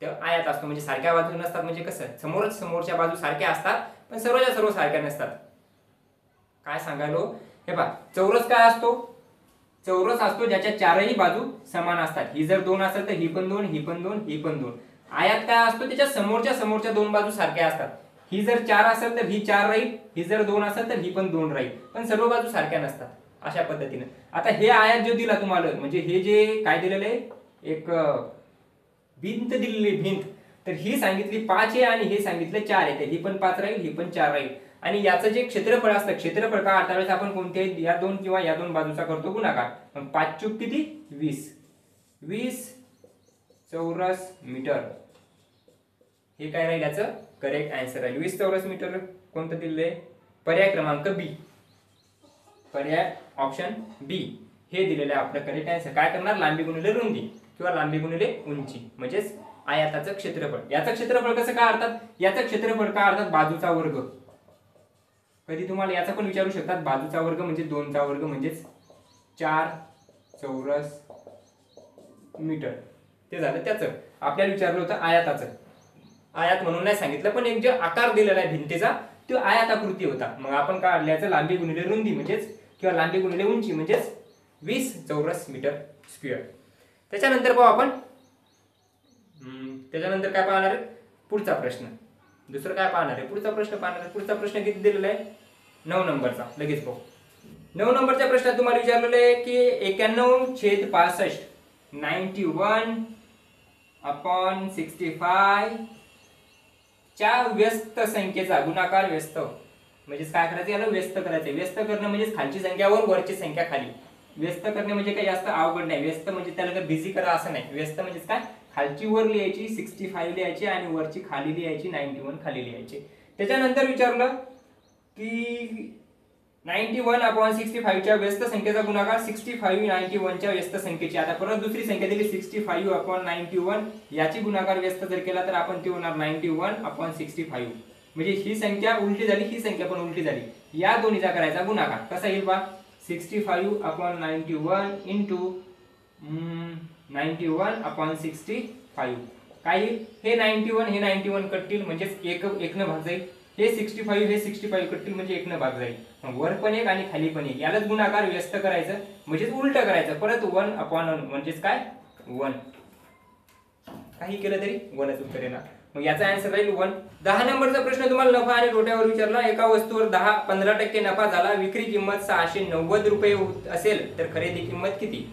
तर आयत असतो. म्हणजे सारख्या बाजू नसतात म्हणजे कसं? समोरच्या बाजू सारख्या असतात पण सर्वच्या सर्व सारख्या नसतात. काय सांगायलो? हे पहा, चौरस काय असतो? चौरस असतो ज्याच्या चारही बाजू समान असतात. ही जर 2 असेल तर ही पण 2, ही पण 2, ही पण 2. आयत काय असतो? त्याच्या समोरच्या दोन बाजू सारख्या असतात. ही जर 4 असेल तर ही 4 राहील, ही जर 2 असेल तर ही पण 2 राहील, पण सर्व बाजू सारख्या नसतात. अशा पद्धतीने आता हे आयत जो दिला तुम्हाला, म्हणजे हे जे काय दिलेलं आहे, एक भिंत दिलेली भिंत, तर ही सांगितली 5 आहे आणि हे सांगितलं 4 आहे. तर ही पण 5 राहील, ही पण 4 राहील. आणि याचं जे क्षेत्रफळ असतं, क्षेत्रफळ का त्यावेळेस आपण कोणत्याही या दोन किंवा या दोन बाजूचा करतो गुणाकार. मग 5 चूक किती? 20 चौरस मीटर. हे काय राहील याचं करेक्ट आन्सर राहील. 20 चौरस मीटर कोणतं दिलेलं आहे? पर्याय क्रमांक बी. पर्याय ऑप्शन बी हे दिलेलं आहे आपलं करेक्ट आन्सर. काय करणार? लांबी गुणिले रुंदी किंवा लांबी गुणिले उंची म्हणजेच आयताचं क्षेत्रफळ. याचं क्षेत्रफळ कसं काढतात? याचं क्षेत्रफळ काढतात बाजूचा वर्ग. कधी तुम्हाला याचा पण विचारू शकतात. बाजूचा वर्ग म्हणजे 2 चा वर्ग म्हणजेच 4 चौरस मीटर. ते झालं त्याचं. आपल्याला विचारलं होतं आयताचं. आयत म्हणून नाही सांगितलं, पण एक जे आकार दिलेला आहे भिंतीचा तो आयताकृती होता. मग आपण काढल्याचं लांबी गुणिले रुंदी म्हणजेच किंवा लांबी गुणिले उंची म्हणजेच 20 चौरस मीटर स्क्वेअर. त्याच्यानंतर पाहू आपण, त्याच्यानंतर काय पाहणार आहे? पुढचा प्रश्न. दुसरं काय पाहणार आहे? पुढचा प्रश्न पाहणार आहे. पुढचा प्रश्न किती दिलेला आहे? 9 नंबरचा. लगेच पाहू. 9 नंबरच्या प्रश्नात तुम्हाला विचारलेलं आहे की 91/65 91/65 च्या व्यस्त संख्येचा गुणाकार. व्यस्त म्हणजे काय करायचं? याला व्यस्त करायचं. व्यस्त करणं म्हणजे खालची संख्या वर, वरची संख्या खाली. व्यस्त करणे म्हणजे काही जास्त अवघड नाही. व्यस्त म्हणजे त्याला काही बिझी करा असं नाही. व्यस्त म्हणजे काय? खालची वर लिहायची 65 लिहायची आणि वरची खाली लिहायची 91 खाली लिहायची. त्याच्यानंतर विचारलं की 91/65 च्या व्यस्त संख्येचा गुणाकार 65 91 च्या व्यस्त संख्येची. आता परत दुसरी संख्या दिली 65/91. याची गुणाकार व्यस्त जर केला तर आपण ते होणार 91/65. म्हणजे ही संख्या उलटी झाली, ही संख्या पण उलटी झाली. या दोन्हीचा करायचा गुणाकार. कसा येईल पहा? 65/91 इंटू 91/65. काय येईल? हे 91 हे 91 कटतील म्हणजेच एक न भाग जाईल. हे 65 हे 65 कटतील म्हणजे 1 न भाग जाईल. वर पण एक आणि खाली पण एक. यालाच गुणाकार व्यस्त करायचं म्हणजेच उलट करायचं. परत 1/1 म्हणजेच काय? 1. काही केलं तरी 1च उत्तर येणार. मग याचा आन्सर राहील 1. 10 नंबरचा प्रश्न तुम्हाला नफा आणि तोट्यावर विचारला. एका वस्तूवर 10-15% नफा झाला, विक्री किंमत 690 रुपये असेल तर खरेदी किंमत किती?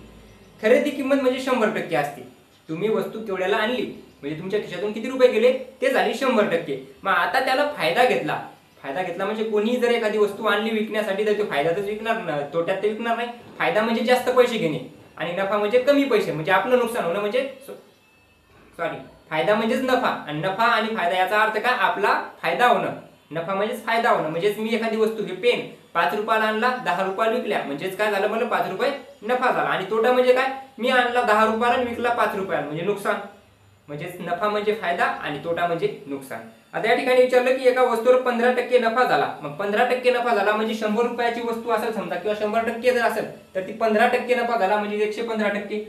खरेदी किंमत म्हणजे 100% असते. तुम्ही वस्तू केवढ्याला आणली म्हणजे तुमच्या खिशातून किती रुपये गेले ते झाली 100%. मग आता त्याला फायदा घेतला. फायदा घेतला म्हणजे कोणी जर एखादी वस्तू आणली विकण्यासाठी तर तो फायद्यातच विकणार, तोट्यात ते विकणार नाही. फायदा म्हणजे जास्त पैसे घेणे आणि नफा म्हणजे कमी पैसे म्हणजे आपलं नुकसान होणं. म्हणजे फायदा म्हणजेच नफा आणि नफा आणि फायदा याचा अर्थ काय? आपला फायदा होणं. नफा म्हणजेच फायदा होणं. म्हणजेच मी एखादी वस्तू हे पेन 5 रुपयाला आणला, 10 रुपयाला विकल्या म्हणजेच काय झालं? मला 5 रुपये नफा झाला. आणि तोटा म्हणजे काय? मी आणला 10 रुपयाला आणि विकला 5 रुपयाला म्हणजे नुकसान. म्हणजेच नफा म्हणजे फायदा आणि तोटा म्हणजे नुकसान. आता या ठिकाणी विचारलं की एका वस्तूवर 15% नफा झाला. मग 15% नफा झाला म्हणजे 100 रुपयाची वस्तू असेल समजा किंवा 100% जर असेल तर ती 15% नफा झाला म्हणजे 115%.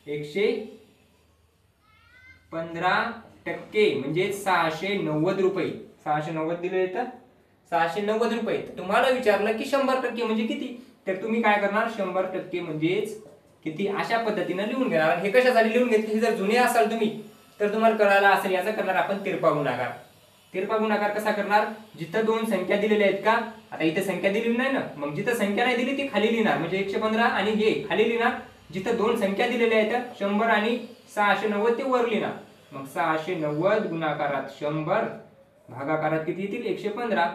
115% म्हणजे 690 रुपये. 690 दिले येतं 690 रुपये. तुम्हाला विचारलं की 100% म्हणजे किती? तर तुम्ही काय करणार? 100% म्हणजेच किती अशा पद्धतीने लिहून घेणार. हे कशासाठी लिहून घेतले? हे जर जुने असाल तुम्ही तर तुम्हाला कळायला असेल. याचा करणार आपण तिरपा गुणाकार. तिरपा गुणाकार कसा करणार, जिथं दोन संख्या दिलेल्या आहेत का, आता इथे संख्या दिलेली नाही ना, मग जिथं संख्या नाही दिली ती खाली लिहिणार, म्हणजे 115 आणि हे खाली लिहिणार, जिथं दोन संख्या दिलेल्या आहेत 100 आणि 690 ते वर लिहिणार. मग 690 गुणाकारात 100 भागाकारात किती येतील 115.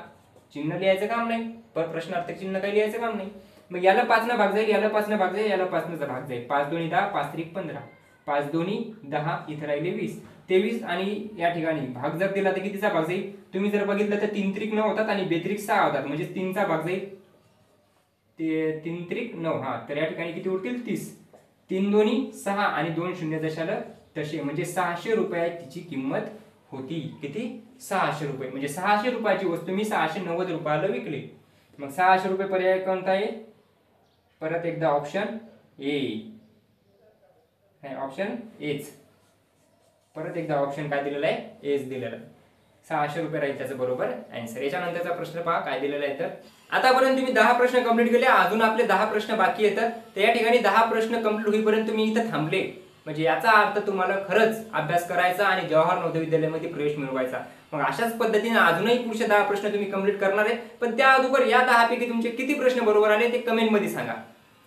चिन्ह लिहायचं काम नाही, पण प्रश्नार्थक चिन्ह काही लिहायचं काम नाही. मग याला 5 न भाग जाईल, याला 5 न भाग जाईल, याला 5 न भाग जाईल. 5 दोन्ही 10, 5 त्रिक 15, 5 दोन्ही 10, इथे राहिले 20, 23 आणि या ठिकाणी भाग जर दिला तर कितीचा भाग जाईल, तुम्ही जर बघितलं तर 3 त्रिक 9 होतात आणि 2 त्रिक 6 होतात, म्हणजे 3 चा भाग जाईल, ते 3 त्रिक 9. हा, तर या ठिकाणी किती उरतील 30. 3 दोन्ही 6 आणि 2 शून्य जशाला तसे, म्हणजे 600 रुपये तिची किंमत होती. किती, 600 रुपये. म्हणजे 600 रुपयाची वस्तू मी 690 रुपयाला विकली. मग 600 रुपये पर्याय कोणता आहे, परत एकदा ऑप्शन ए, ऑप्शन एच. परत एकदा ऑप्शन काय दिलेला आहे, एच दिलेला आहे. 600 रुपये राहील त्याचं बरोबर आन्सर. याच्यानंतरचा प्रश्न पहा काय दिलेला आहे. तर आतापर्यंत तुम्ही 10 प्रश्न कंप्लीट केले, अजून आपले 10 प्रश्न बाकी येतात. तर या ठिकाणी 10 प्रश्न कंप्लीट होईपर्यंत तुम्ही इथं थांबले म्हणजे याचा अर्थ तुम्हाला खरंच अभ्यास करायचा आणि जवाहर नवोदय विद्यालयामध्ये प्रवेश मिळवायचा. मग अशाच पद्धतीने अजूनही पुढचे 10 प्रश्न तुम्ही कंप्लीट करणार आहे. पण त्या अगोदर या 10 पैकी तुमचे किती प्रश्न बरोबर आले ते कमेंट मध्ये सांगा.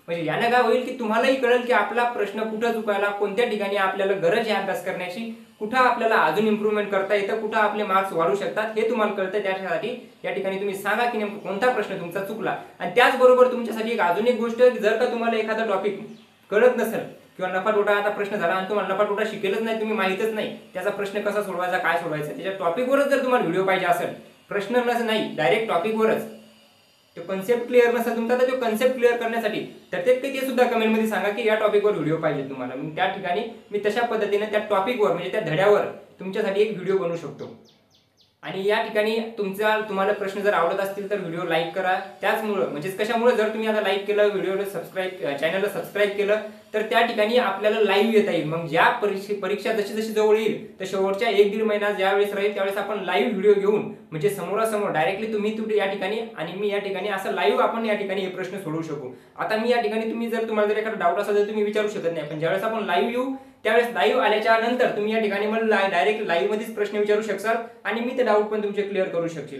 म्हणजे याने काय होईल की तुम्हालाही कळेल की आपला प्रश्न कुठं चुकायला, कोणत्या ठिकाणी आपल्याला गरज आहे अभ्यास करण्याची, कुठं आपल्याला अजून इम्प्रूव्हमेंट करता येतं, कुठं आपले मार्क्स वाढू शकतात हे तुम्हाला कळतं. त्यासाठी या ठिकाणी तुम्ही सांगा की नेमका कोणता प्रश्न तुमचा चुकला. आणि त्याचबरोबर तुमच्यासाठी एक अजून एक गोष्ट, जर का तुम्हाला एखादा टॉपिक कळत नसेल किंवा नफा तोटा आता प्रश्न झाला आणि तुम्हाला नफा तोटा शिकेलच नाही, तुम्ही माहितच नाही त्याचा प्रश्न कसा सोडवायचा, काय सोडवायचा, त्याच्या टॉपिकवरच जर तुम्हाला व्हिडिओ पाहिजे असेल, प्रश्न नस नाही डायरेक्ट टॉपिकवरच, तो कन्सेप्ट क्लिअर नसेल तुमचा, तर तो कन्सेप्ट क्लिअर करण्यासाठी तर ते सुद्धा कमेंट मध्ये सांगा की या टॉपिकवर व्हिडिओ पाहिजे तुम्हाला. मग त्या ठिकाणी मी तशा पद्धतीने त्या टॉपिकवर म्हणजे त्या धड्यावर तुमच्यासाठी एक व्हिडिओ बनवू शकतो. आणि या ठिकाणी तुम्हाला प्रश्न जर आवडत असतील तर व्हिडिओ लाईक करा. त्याचमुळे म्हणजे कशामुळे, जर तुम्ही आता लाईक केलं, व्हिडिओला चॅनलला सबस्क्राईब केलं तर त्या ठिकाणी आपल्याला लाईव्ह येता येईल. मग ज्या परीक्षा जशी जशी जवळ येईल तर शेवटच्या 1-1.5 महिना ज्यावेळेस राहील त्यावेळेस आपण लाईव्ह व्हिडिओ घेऊन म्हणजे समोरासमोर डायरेक्टली तुम्ही या ठिकाणी आणि मी या ठिकाणी असं लाईव्ह आपण या ठिकाणी हे प्रश्न सोडवू शकू. आता मी या ठिकाणी तुम्हाला जर एखादा डाऊट असेल तर तुम्ही विचारू शकत नाही, पण ज्यावेळेस आपण लाईव्ह येऊ त्यावेळेस लाईव्ह आल्याच्या नंतर तुम्ही या ठिकाणी मला डायरेक्ट लाईव्ह मध्येच प्रश्न विचारू शकाल आणि मी ते डाऊट पण तुमचे क्लिअर करू शकशील.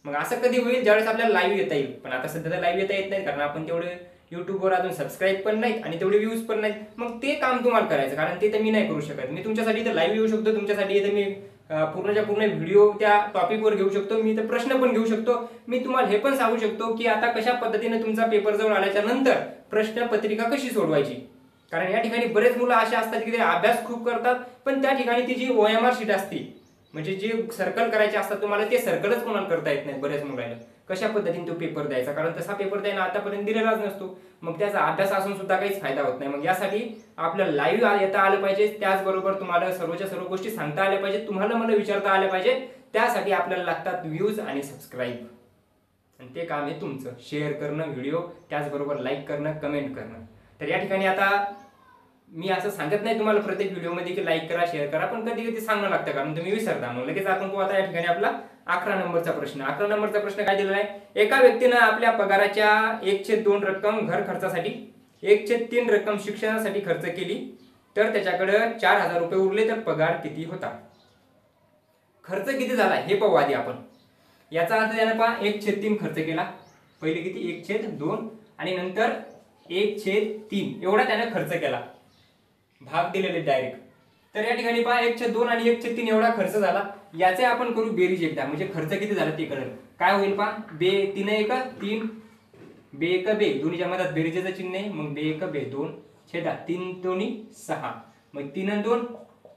मग असं कधी होईल ज्यावेळेस आपल्याला लाईव्ह येता येईल. पण आता सध्या तर लाईव्ह येता येत नाही, कारण आपण तेवढे युट्यूबवर अजून सबस्क्राईब पण नाहीत आणि तेवढे व्ह्यूज पण नाहीत. मग ते काम तुम्हाला करायचं, कारण ते तर मी नाही करू शकत. मी तुमच्यासाठी तर लाईव्ह येऊ शकतो, तुमच्यासाठी इथे मी पूर्णच्या पूर्ण व्हिडिओ त्या टॉपिकवर घेऊ शकतो, मी तर प्रश्न पण घेऊ शकतो. मी तुम्हाला हे पण सांगू शकतो की आता कशा पद्धतीने तुमचा पेपर जवळ आल्याच्या नंतर प्रश्न पत्रिका कशी सोडवायची. कारण या ठिकाणी बरेच मुलं असे असतात की ते अभ्यास खूप करतात, पण त्या ठिकाणी ती जी OMR शीट असते म्हणजे जे सर्कल करायचे असतात तुम्हाला, ते सर्कलच कोणाला करता येत नाही बऱ्याच मुलांना. कशा पद्धतीने तो पेपर द्यायचा, कारण तसा पेपर द्यायला आतापर्यंत दिलेलाच नसतो. मग त्याचा अभ्यास असून सुद्धा काहीच फायदा होत नाही. मग यासाठी आपल्याला लाईव्ह येता आलं पाहिजे, त्याचबरोबर तुम्हाला सर्वच्या सर्व गोष्टी सांगता आल्या पाहिजे, तुम्हाला मला विचारता आल्या पाहिजे. त्यासाठी आपल्याला लागतात व्ह्यूज आणि सबस्क्राईब, आणि ते काम आहे तुमचं शेअर करणं व्हिडिओ, त्याचबरोबर लाईक करणं, कमेंट करणं. तर या ठिकाणी आता मी असं सांगत नाही तुम्हाला प्रत्येक व्हिडिओमध्ये की लाईक करा, शेअर करा, पण कधी कधी सांगणं लागतं कारण तुम्ही विसरता. मग लगेच आपण आता या ठिकाणी आपला 11 नंबरचा प्रश्न. 11 नंबरचा प्रश्न काय दिलेला आहे, एका व्यक्तीनं आपल्या पगाराच्या 1/2 रक्कम घर खर्चासाठी, 1/3 रक्कम शिक्षणासाठी खर्च केली, तर त्याच्याकडे 4,000 रुपये उरले, तर पगार किती होता. खर्च किती झाला हे पाहू आधी आपण. याचा अर्थ त्यानं पहा 1/3 खर्च केला, पहिले किती 1/2 आणि नंतर 1/3 एवढा त्याने खर्च केला, भाग दिलेले डायरेक्ट. तर या ठिकाणी पहा 1/2 आणि 1/3 एवढा खर्च झाला. याचे आपण करू बेरीज एकदा, म्हणजे खर्च किती झाला ते कळेल. काय होईल पहा, 3 1 3, 2 1 2, दोन्हीच्या मधात बेरीजेचं चिन्ह आहे, मग 2 1 2 छेदा 3 2 6, मग 3 आणि 2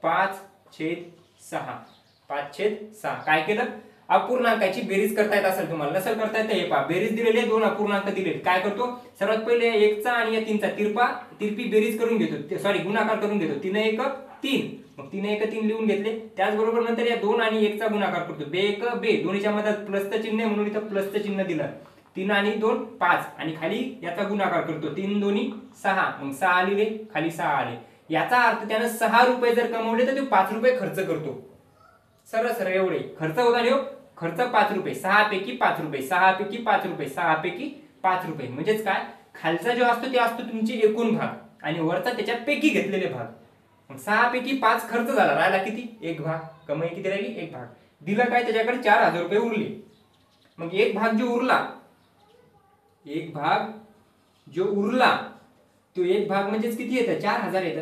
5/6, 5/6. काय केलं, अपूर्णांकाची बेरीज करता येत असेल तुम्हाला, नसेल करता येत हे पहा, बेरीज दिलेली आहे, 2 अपूर्णांक दिले. काय करतो, सर्वात पहिले 1चा आणि या 3चा तिरपी बेरीज करून घेतो, सॉरी गुणाकार करून घेतो. 3 1 3, मग 3 1 3 लिहून घेतले. त्याचबरोबर नंतर या 2 आणि 1चा गुणाकार करतो, 2 1 2, दोन्हीच्या मधात प्लसचं चिन्ह आहे म्हणून इथं प्लसचं चिन्ह दिलं. 3 आणि 2 5, आणि खाली याचा गुणाकार करतो, 3 2 6, मग 6 लिहिले, खाली 6 आले. याचा अर्थ त्यानं 6 रुपये जर कमवले तर तो 5 रुपये खर्च करतो. सरळ सरळ एवढे खर्च होता ना, खर्च 5 रुपये, 6 पैकी 5 रुपये, 6 पैकी 5 रुपये, 6 पैकी 5 रुपये. म्हणजेच काय, खालचा जो असतो ते असतो तुमची एकूण भाग आणि वरचा त्याच्यापैकी घेतलेले भाग. मग 6 पैकी 5 खर्च झाला, राहिला किती 1 भाग, कमाई किती राहिली 1 भाग. दिलं काय, त्याच्याकडे 4000 रुपये उरले. मग एक भाग जो उरला, एक भाग जो उरला तो एक भाग म्हणजेच किती येतं, 4000 येतं.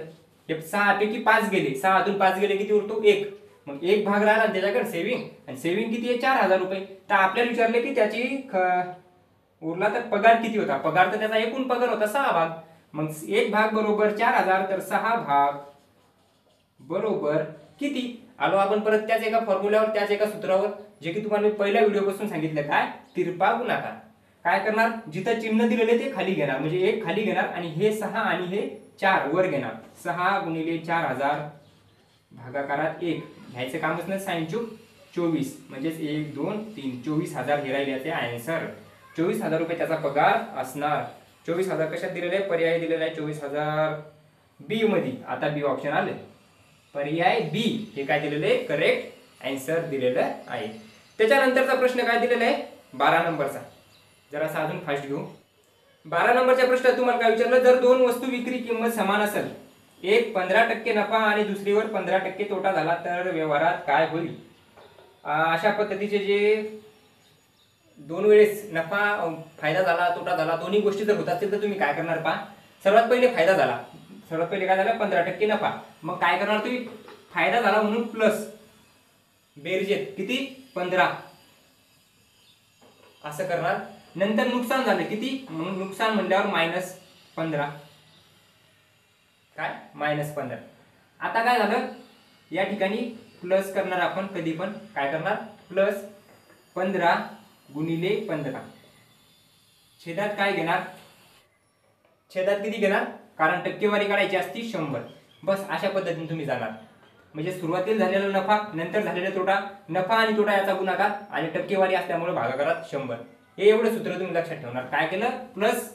हे 6 पैकी 5 गेले, 6 हातून 5 गेले किती उरतो, 1. मग एक भाग राहिला त्याच्याकडे सेव्हिंग, आणि सेव्हिंग किती आहे, 4000 रुपये. तर आपल्याला विचारले की त्याची उरला तर पगार किती होता. पगार तर त्याचा एकूण पगार होता 6 भाग. मग एक भाग बरोबर 4000, तर 6 भाग बरोबर किती. आलो आपण परत त्याच एका फॉर्म्युल्यावर, त्याच एका सूत्रावर, जे की तुम्हाला मी पहिल्या व्हिडिओपासून सांगितलं, काय, तिरपा गुणाकार. काय करणार, जिथं चिन्ह दिलेले ते खाली घेणार, म्हणजे एक खाली घेणार आणि हे 6 आणि हे 4 वर घेणार. 6 गुणिले 4000 भागाकारात 1 घ्यायचं कामच नाही, साइन चूक 24, म्हणजेच 1 2 3 24,000 हे राहिले याचे आन्सर. 24,000 रुपये त्याचा पगार असणार. 24,000 कशात दिलेले आहे, पर्याय दिलेला आहे 24,000 बी मध्ये. आता बी ऑप्शन आले, पर्याय बी हे काय दिलेले आहे, करेक्ट आन्सर दिलेलं आहे. त्याच्यानंतरचा प्रश्न काय दिलेला आहे, 12 नंबरचा. जरासा अजून फास्ट घेऊ. 12 नंबरच्या प्रश्नात तुम्हाला काय विचारलं, जर दोन वस्तू विक्री किंमत समान असेल, एक 15% नफा आणि दुसरीवर 15% तोटा झाला, तर व्यवहारात काय होईल. अशा पद्धतीचे जे दोन वेळेस नफा फायदा झाला, तोटा झाला, दोन्ही गोष्टी जर होत असतील तर तुम्ही काय करणार पहा. सर्वात पहिले फायदा झाला, सर्वात पहिले काय झालं, 15% नफा. मग काय करणार तुम्ही, फायदा झाला म्हणून प्लस बेरजेत किती, 15 असं करणार. नंतर नुकसान झालं किती, म्हणून नुकसान म्हणल्यावर -15, काय -15. आता काय झालं, या ठिकाणी प्लस करणार आपण, कधी पण काय करणार, प्लस 15 गुणिले 15. छेदात काय घेणार, छेदात किती घेणार, कारण टक्केवारी काढायची असती 100. बस अशा पद्धतीने तुम्ही जाणार. म्हणजे सुरुवातीला झालेला नफा, नंतर झालेला तोटा, नफा आणि तोटा याचा गुणाकार, आणि टक्केवारी असल्यामुळे भागाकारात 100. हे एवढं सूत्र तुम्ही लक्षात ठेवणार. काय केलं, प्लस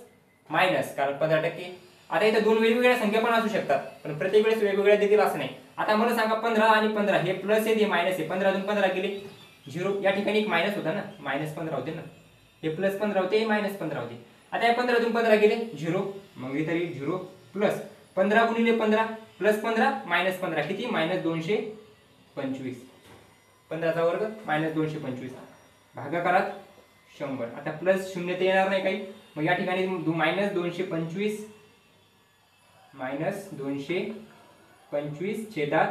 मायनस, कारण 15%. आता इथे दोन वेगवेगळ्या संख्या पण असू शकतात, पण प्रत्येक वेळेस वेगवेगळ्या देतील असं नाही. आता मला सांगा 15 आणि 15 हे प्लस आहे, हे मायनस आहे. 15 अजून 15 गेले 0. या ठिकाणी एक मायनस होता ना, -15 होते ना, हे +15 होते, हे -15 होते. आता या 15 अजून 15 गेले 0, मग इथे 0 प्लस 15 गुणिले 15 प्लस 15 -15 किती, -225. 15चा वर्ग -225 भागाकारात 100. आता प्लस 0 ते येणार नाही काही, मग या ठिकाणी -225 -225 छेदात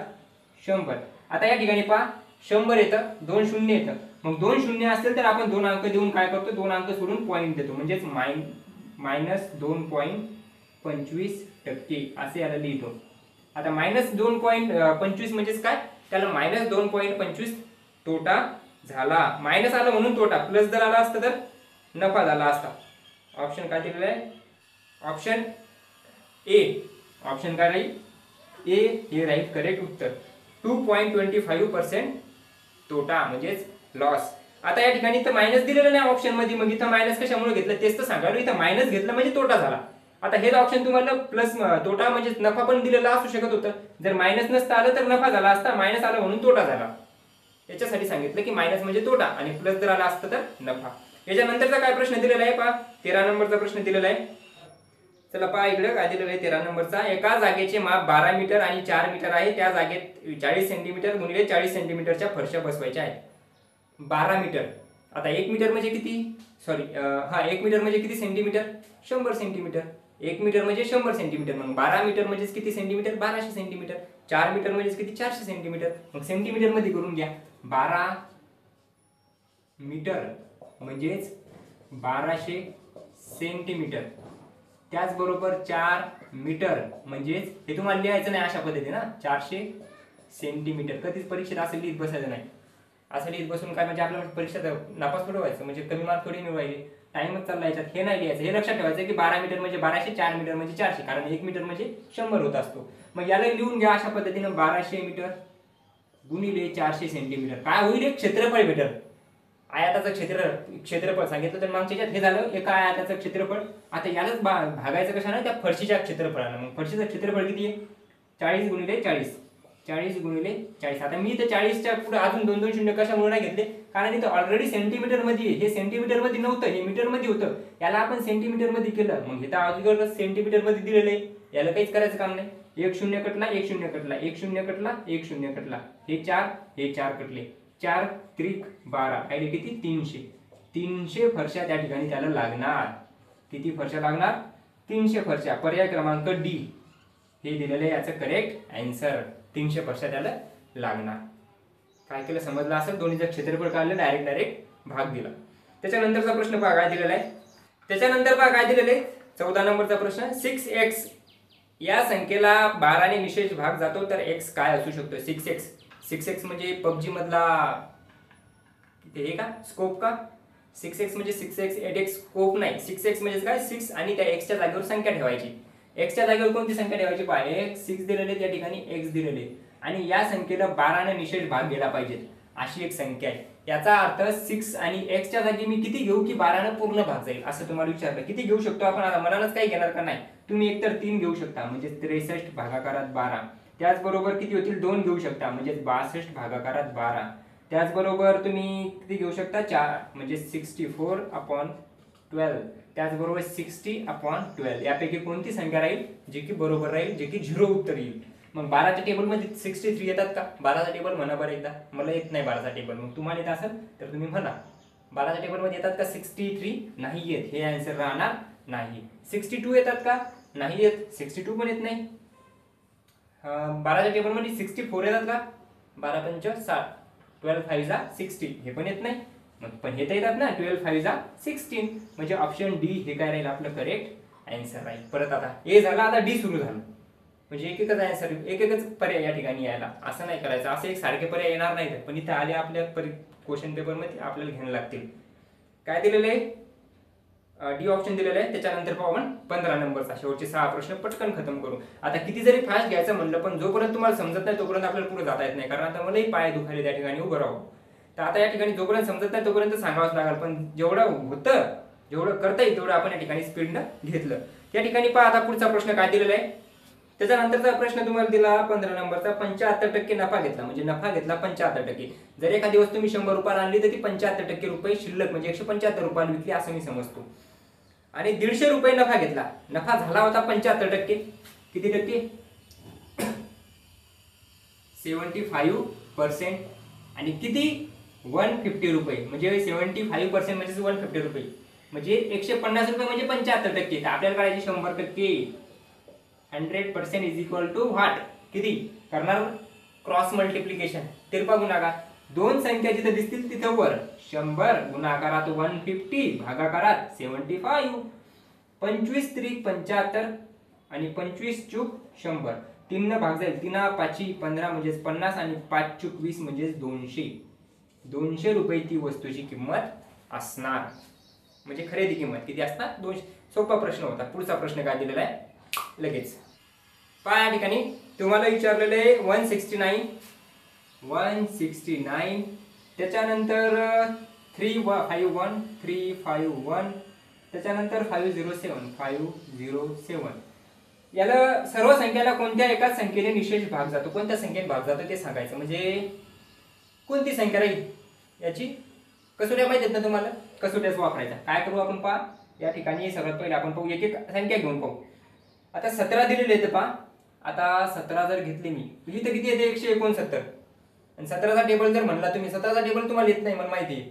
100. आता या ठिकाणी पहा 100 येतं, 2 शून्य येतं. मग 2 शून्य असेल तर आपण 2 अंक देऊन काय करतो, 2 अंक सोडून पॉईंट देतो, म्हणजेच -2.25% असे याला लिहितो. आता -2.25 म्हणजेच काय, त्याला -2.25 तोटा झाला. मायनस आला म्हणून तोटा, प्लस जर आला असता तर नफा झाला असता. ऑप्शन काय दिलेलं आहे, ऑप्शन ए. ऑप्शन काय राहील, ए हे राहील करेक्ट उत्तर. 2.25% तोटा म्हणजेच लॉस. आता या ठिकाणी तर मायनस दिलेलं नाही ऑप्शन मध्ये, मग इथं मायनस कशामुळे घेतलं तेच तर सांगायला. इथं मायनस घेतलं म्हणजे तोटा झाला. आता हेच ऑप्शन तुम्हाला प्लस तोटा म्हणजे नफा पण दिलेला असू शकत होतं. जर मायनस नसतं आलं तर नफा झाला असता, मायनस आलं म्हणून तोटा झाला. याच्यासाठी सांगितलं की मायनस म्हणजे तोटा आणि प्लस जर आला असतं तर नफा. याच्यानंतरचा काय प्रश्न दिलेला आहे पहा, 13 नंबरचा प्रश्न दिलेला आहे. चला पहा इकडे काय दिलेलं आहे 13 नंबरचा. एका जागेचे माप 12 मीटर आणि 4 मीटर आहे. त्या जागेत 40 सेंटीमीटर गुणिले 40 सेंटीमीटरच्या फरशा बसवायच्या आहेत. 12 मीटर. आता 1 मीटर म्हणजे किती, सॉरी 1 मीटर म्हणजे किती सेंटीमीटर, 100 सेंटीमीटर. 1 मीटर म्हणजे 100 सेंटीमीटर. मग 12 मीटर म्हणजे किती सेंटीमीटर, 1200 सेंटीमीटर. 4 मीटर म्हणजे किती, 400 सेंटीमीटर. मग सेंटीमीटर मध्ये करून घ्या. 12 मीटर म्हणजेच 1200 सेंटीमीटर. त्याचबरोबर 4 मीटर म्हणजेच हे तुम्हाला लिहायचं नाही अशा पद्धतीने, 400 सेंटीमीटर. कधीच परीक्षेत असं लिहित बसायचं नाही. असं लिहित बसून काय म्हणजे आपल्याला परीक्षेत नापास थोडं व्हायचं, म्हणजे कमी मार्क थोडी मिळवायचे, टाइमच चालला याच्यात. हे नाही लिहायचं, हे लक्षात ठेवायचं की 12 मीटर म्हणजे 1200, 4 मीटर म्हणजे 400, कारण 1 मीटर म्हणजे 100 होत असतो. मग याला लिहून घ्या अशा पद्धतीने, 1200 मीटर गुणिले 400 सेंटीमीटर. काय होईल, एक क्षेत्रफळ भेटेल. आयताचं क्षेत्रफळ सांगितलं तर मागच्या याच्यात हे झालं एका आयताचं क्षेत्रफळ. आता यालाच भागायचं कशाने, त्या फरशीच्या क्षेत्रफळानं. मग फरशीचं क्षेत्रफळ किती आहे, 40 गुणिले 40. 40 गुणिले 40. आता मी तर 40च्या पुढे अजून 2 शून्य कशामुळे नाही घेतले, कारण इथं ऑलरेडी सेंटीमीटर मध्ये, हे सेंटीमीटर मध्ये नव्हतं, हे मीटर मध्ये होतं. याला आपण सेंटीमीटर मध्ये केलं, मग हे तर अगोदर सेंटीमीटर मध्ये दिलेलं आहे, याला काहीच करायचं काम नाही. 1 शून्य कटला, 1 शून्य कटला, 1 शून्य कटला, 1 शून्य कटला, हे 4 कटले. 4 त्रिक 12 काय किती 300 फरशा त्या ठिकाणी त्याला लागणार. किती फरशा लागणार? 300 फरशा. पर्याय क्रमांक डी हे दिलेलं आहे याचं करेक्ट आन्सर. 300 फरशा त्याला लागणार. काय केलं समजलं असेल. दोन्हीचं क्षेत्रफळ काढलं, डायरेक्ट भाग दिला. त्याच्यानंतरचा प्रश्न पहा काय दिलेला आहे. त्याच्यानंतर पहा काय दिलेलं आहे 14 नंबरचा प्रश्न. 6x या संख्येला 12 ने निशेष भाग जातो तर x काय असू शकतो? 6x म्हणजे पबजी मधला हे का स्कोप का? 6x म्हणजे 6x 8x स्कोप नाही. 6x म्हणजे काय 6 आणि त्या x च्या जागेवर संख्या ठेवायची. x च्या जागेवर कोणती संख्या ठेवायची पहा. x 6 दिलेले त्या ठिकाणी x दिलेले आणि या संख्येला 12 ने निशेष भाग गेला पाहिजे अशी एक संख्या आहे. याचा अर्थ 6 आणि x च्या जागी मी किती घेऊ की 12 ने पूर्ण भाग जाईल असं तुम्हाला विचारलं. किती घेऊ शकतो आपण? मनानच काही घेणार का नाही. तुम्ही एकतर 3 घेऊ शकता म्हणजे 63 भागाकारात 12. त्याचबरोबर किती होतील 2 घेऊ शकता म्हणजे 62 भागाकारात 12. त्याचबरोबर तुम्ही किती घेऊ शकता 4 म्हणजे 64/12. त्याचबरोबर 60/12. यापैकी कोणती संख्या राहील जी की बरोबर राहील, जे की 0 उत्तर येईल. मग 12च्या टेबल मध्ये 63 येतात का? 12चा टेबल म्हणा बरं एकदा. मला येत नाही 12चा टेबल. मग तुम्हाला येत असेल तर तुम्ही म्हणा. 12च्या टेबल मध्ये येतात का 63? नाही येत. हे आन्सर राहणार नाही. 62 येतात का? नाही येत. 62 पण येत नाही. 12च्या टेबल मध्ये 64 येतात का? 12 पंच 60. 12 5 60 हे पण येत नाही. मग पण हे तर येतात ना. 12 5 16 म्हणजे ऑप्शन डी हे काय राहील आपलं करेक्ट आन्सर राहील. परत आता ए झाला, आता डी सुरू झालं. म्हणजे एकच आन्सर, एकच पर्याय या ठिकाणी यायला. असं नाही करायचं. असे एक सारखे पर्याय येणार नाहीत. पण इथे आले आपल्या क्वेश्चन पेपर मध्ये आपल्याला घ्यायला लागतील. काय दिलेलं आहे? डी ऑप्शन दिलेलं आहे. त्याच्यानंतर पाहू आपण 15 नंबरचा शेवटचे 6 प्रश्न पटकन खतम करू. आता किती जरी फास्ट घ्यायचं म्हणलं पण जोपर्यंत तुम्हाला समजत नाही तोपर्यंत आपल्याला पुढे जाता येत नाही. कारण आता मलाही पाय दुखायले त्या ठिकाणी उभं राहू. तर आता या ठिकाणी जोपर्यंत समजत नाही तोपर्यंत सांगावंच लागेल. पण जेवढं होतं जेवढं करता येईल तेवढं आपण या ठिकाणी स्पीडनं घेतलं. त्या ठिकाणी पहा आता पुढचा प्रश्न काय दिलेला आहे. त्याच्यानंतरचा प्रश्न तुम्हाला दिला 15 नंबरचा. 75% नफा घेतला म्हणजे नफा घेतला 75%. जर एखादी वस्तू मी 100 रुपयाला आणली तर ती 75% रुपये शिल्लक म्हणजे 175 रुपयाला विकली असं मी समजतो. आणि 150 रुपये नफा घेतला. नफा झाला होता 75%. किती टक्के? 75%. आणि किती? 150 रुपये म्हणजे 75% म्हणजे 150 रुपये म्हणजे 150 रुपये म्हणजे 75%. तर आपल्याला काढायचे 100%. 100% इज इक्वल टू व्हॉट? किती करणार? क्रॉस मल्टिप्लिकेशन, तिरपा गुणाकार. दोन संख्या जिथे दिसतील तिथे वर 100 गुणाकारात 150 भागाकारात 75. 25 त्रिक 75 आणि 25 चूक 100. 3 न भाग जाईल. 3 5 15 म्हणजे 50 आणि 5 चूक 20 म्हणजे 200. 200 रुपये ती वस्तूची किंमत असणार. म्हणजे खरेदी किंमत किती असणार? 200. सोपा प्रश्न होता. पुढचा प्रश्न काय दिलेला आहे लगेच पहा. या ठिकाणी तुम्हाला विचारलेलं आहे 169. त्याच्यानंतर 351 351. त्याच्यानंतर 507. याला सर्व संख्याला कोणत्या एकाच संख्येने निशेष भाग जातो? कोणत्या संख्येने भाग जातो ते सांगायचं. म्हणजे कोणती संख्या राहील याची कसोट्या माहिती आहेत ना तुम्हाला? कसोट्याच वापरायचा. काय करू आपण पहा. या ठिकाणी सर्वात पहिले आपण पाहू एक एक संख्या घेऊन पाहू. आता 17 दिलेले आहेत पहा. आता 17 जर घेतली मी इथे किती येते? 169. आणि 17चा टेबल जर म्हणला तुम्ही, 17चा टेबल तुम्हाला येत नाही मला माहिती आहे.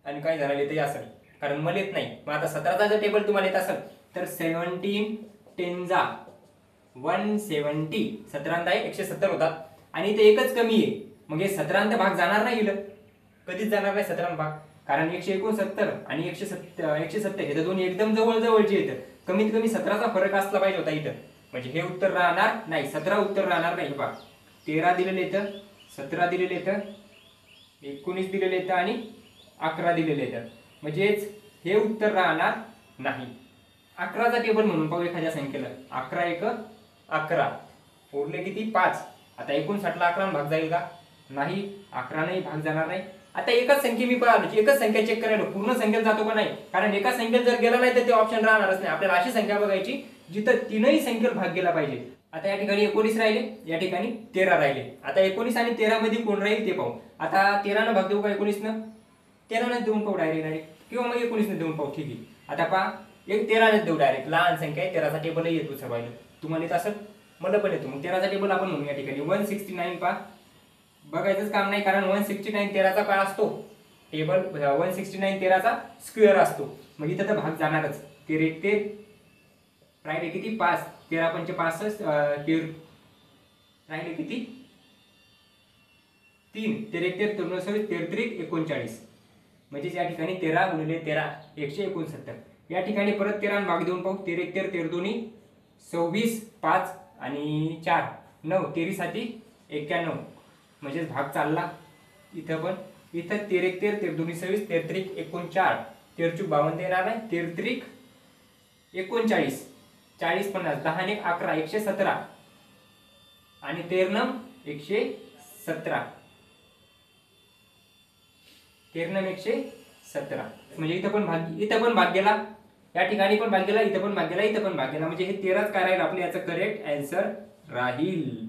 आणि काय झालं येते असेल कारण मला येत नाही. मग आता 17चा जर टेबल तुम्हाला येत असेल तर 17 10 170. 17 170 होतात आणि इथे एकच कमी आहे. मग हे 17 भाग जाणार नाही इथं. कधीच जाणार नाही 17 भाग. कारण 169 आणि 170 हे तर दोन्ही एकदम जवळ जवळचे येतात. कमीत कमी 17चा फरक असला पाहिजे होता इथं. म्हणजे हे उत्तर राहणार नाही. 17 उत्तर राहणार नाही. पहा 13 दिलेले येतं, 17 दिलेले येतं, 19 दिलेले येतं आणि 11 दिलेले येतं. म्हणजेच हे उत्तर राहणार नाही. 11चा टेबल म्हणून पाहू एखाद्या संख्येला. 11 1 11. उरले किती? 5. आता 59ला 11 भाग जाईल का? नाही. 11 नाही भाग जाणार नाही. आता एकच संख्या मी पाहिलो, एकच संख्या चेक करायला पूर्ण संख्येत जातो का नाही. कारण एका संख्येत जर गेला नाही तर ते ऑप्शन राहणारच नाही. आपल्याला अशी संख्या बघायची जिथं तीनही संख्येत भाग गेला पाहिजे. आता या ठिकाणी 19 राहिले, या ठिकाणी 13 राहिले. आता 19 आणि 13 मध्ये कोण राहील ते पाहू. आता 13 न भाग देऊ का 19 न? 13 न देऊन पाहू डायरेक्ट किंवा मग 19 न देऊन पाहू. ठीक आहे. आता पहा एक 13 न देऊ डायरेक्ट. लहान संख्या आहे. 13चा टेबल येतो सर्वांना. तुम्हाला येत असेल मला पण येतो. मग 13चा टेबल आपण म्हणू या ठिकाणी 169 पहा बघायचंच काम नाही, कारण 169 13चा काय असतो टेबल, 169 13चा स्क्वेअर असतो, मग इथं तर भाग जाणारच. 13 राहिले किती 5, 13 पंचे 65, राहिले किती 3, 13 13 33 39, म्हणजे या ठिकाणी 13 गुणिले 13 169. या ठिकाणी परत 13 भाग देऊन पाहू. 13 13 13 26, 5 आणि 4 9, 13 7 91, म्हणजेच भाग चालला. इथं पण इथं 13 13 13 26 33 39, 13 52 येणार नाही, 33 39 40 50 10 1 11 117 आणि 13 117, 13 117, म्हणजे इथं पण भाग गेला, या ठिकाणी पण भाग गेला, इथं पण भाग गेला, इथं पण भाग गेला, म्हणजे हे 13च काय राहील आपले याचं करेक्ट आन्सर राहील.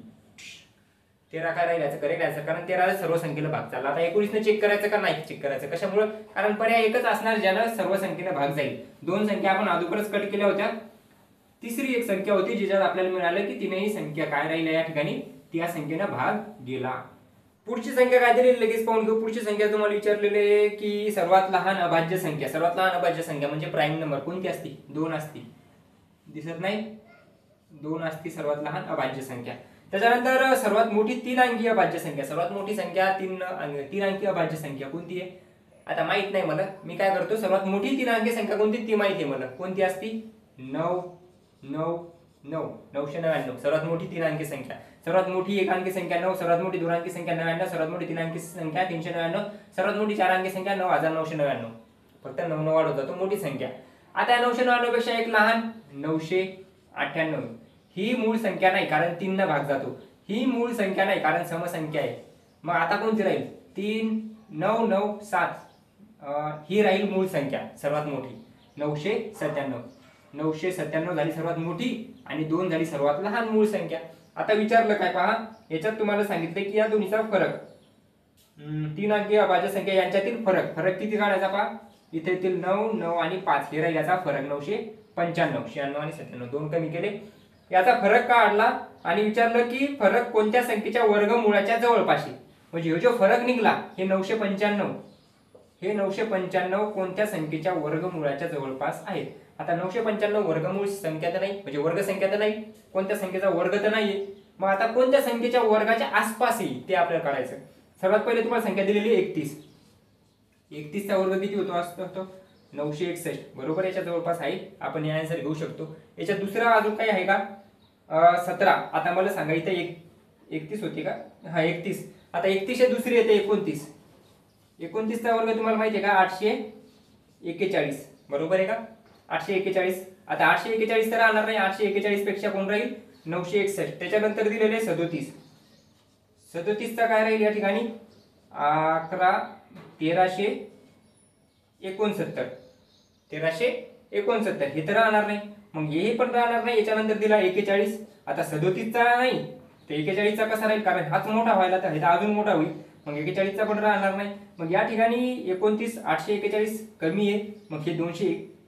13 काय राहील याचं करेक्ट आन्सर, कारण 13 सर्व संख्येला भाग चालला. आता 19 ने चेक करायचं का नाही चेक करायचं, कशामुळे, कारण पर्याय एकच असणार ज्याला सर्व संख्येला भाग जाईल. दोन संख्या आपण अगोदरच कट केल्या होत्या, तिसरी एक संख्या होती ज्याच्यात आपल्याला मिळालं की तीनही संख्या काय राहिल्या या ठिकाणी, त्या संख्येला भाग गेला. पुढची संख्या काय दिली लगेच पाहून घेऊ. पुढची संख्या तुम्हाला विचारलेली आहे की सर्वात लहान अभाज्य संख्या. सर्वात लहान अभाज्य संख्या म्हणजे प्राईम नंबर कोणती असते, 2 असते, दिसत नाही, 2 असते सर्वात लहान अभाज्य संख्या. त्याच्यानंतर सर्वात मोठी 3 अंकीय अभाज्य संख्या. सर्वात मोठी संख्या 3 अंकीय अभाज्य संख्या कोणती आहे, आता माहित नाही मला, मी काय करतो सर्वात मोठी 3 अंकीय संख्या कोणती ती माहिती आहे मला, कोणती असती 9 9 9 999, सर्वात मोठी 3 अंकी संख्या. सर्वात मोठी 1 अंकी संख्या 9, सर्वात मोठी 2 अंकी संख्या 99, सर्वात मोठी 3 अंकी संख्या 399, सर्वात मोठी 4 अंकी संख्या 9999, फक्त 9 9 वाढ होता तो मोठी संख्या. आता 999 पेक्षा एक लहान 998, ही मूळ संख्या नाही कारण 3 न भाग जातो, ही मूळ संख्या नाही कारण समसंख्या आहे. मग आता कोणती राहील 3 9 9 7, ही राहील मूळ संख्या सर्वात मोठी 997. 997 झाली सर्वात मोठी आणि 2 झाली सर्वात लहान मूळ संख्या. आता विचारलं काय पहा, याच्यात तुम्हाला सांगितले की या दोन्हीचा फरक 3 अंकीय अभाज्य संख्या यांच्यातील फरक किती काढायचा पहा, इथे येतील 9 9 आणि 5, हे राहील याचा फरक 995. 96 आणि 97 दोन कमी केले, याचा फरक काढला आणि विचारलं की फरक कोणत्या संख्येच्या वर्गमूळाच्या जवळपास, म्हणजे हे जो फरक निघाला हे 995, हे 995 कोणत्या संख्येच्या वर्गमूळाच्या जवळपास आहेत. आता 995 वर्गमूळ संख्या तर नाही, म्हणजे वर्ग संख्या तर नाही, कोणत्या संख्येचा वर्ग तर नाहीये, मग आता कोणत्या संख्येच्या वर्गाच्या आसपास येईल ते आपल्याला काढायचं. सर्वात पहिले तुम्हाला संख्या दिलेली 31, 31 चा वर्ग किती होतो असतो 961, बरोबर याच्या जवळपास आहे, आपण हे आन्सर घेऊ शकतो. याच्यात दुसरा अजून काही आहे का 17, आता मला सांगा इथे 31 होती का, हा 31, आता 31 हे दुसरी येते 29, 29 चा वर्ग तुम्हाला माहिती आहे का 841, बरोबर आहे का 841. आता 841 तर राहणार नाही, 841 पेक्षा कोण राहील 961, त्याच्यानंतर दिलेले 37, 37 चा काय राहील या ठिकाणी 11 1369, 1369 हे तर राहणार नाही, मग हे पण राहणार नाही. याच्यानंतर दिला 41, आता 37 चा नाही तर 41 चा कसा राहील, कारण हाच मोठा व्हायला तर हा अजून मोठा होईल, मग 41 चा पण राहणार नाही. मग या ठिकाणी 29 841 कमी आहे, मग हे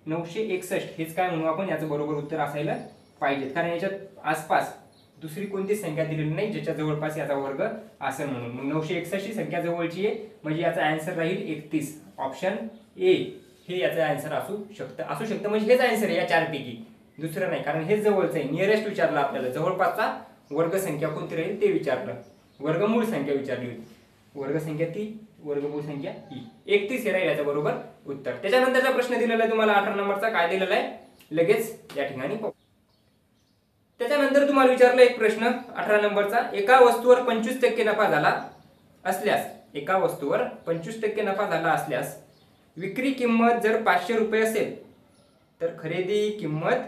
961 हेच काय म्हणू आपण, याचं बरोबर उत्तर असायला पाहिजे, कारण याच्यात आसपास दुसरी कोणतीच संख्या दिलेली नाही ज्याच्या जवळपास याचा वर्ग असेल म्हणून. मग 961 ही संख्या जवळची आहे, म्हणजे याचा आन्सर राहील 31, ऑप्शन ए हे याचा आन्सर असू शकतं, म्हणजे हेच आन्सर आहे या 4 पैकी, दुसरं नाही, कारण हेच जवळचं आहे. नियरेस्ट विचारलं आपल्याला, जवळपासचा वर्ग संख्या कोणती राहील ते विचारलं, वर्गमूळ संख्या विचारली होती, वर्गसंख्या ती वर्गमूळ संख्या ही 31 हे राहील याचं बरोबर उत्तर. त्याच्यानंतरचा प्रश्न दिलेला आहे तुम्हाला 18 नंबरचा, काय दिलेला आहे लगेच या ठिकाणी पाहू. त्याच्यानंतर तुम्हाला विचारलं एक प्रश्न 18 नंबरचा, एका वस्तूवर 25% नफा झाला असल्यास, एका वस्तूवर 25% नफा झाला असल्यास विक्री किंमत जर 500 रुपये असेल तर खरेदी किंमत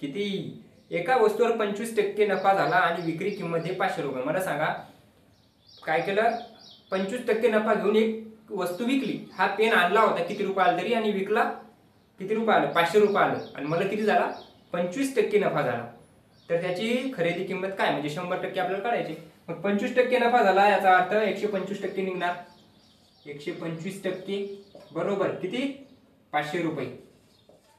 किती. एका वस्तूवर 25% नफा झाला आणि विक्री किंमत हे 500 रुपये. मला सांगा काय केलं, 25% नफा घेऊन एक वस्तू विकली, हा पेन आणला होता किती रुपये आला तरी आणि विकला किती रुपये आलं 500 रुपये आलं, आणि मला किती झाला 25% नफा झाला, तर त्याची खरेदी किंमत काय, म्हणजे 100% आपल्याला काढायची. मग 25% नफा झाला याचा अर्थ 125% निघणार, 125% बरोबर किती 500 रुपये,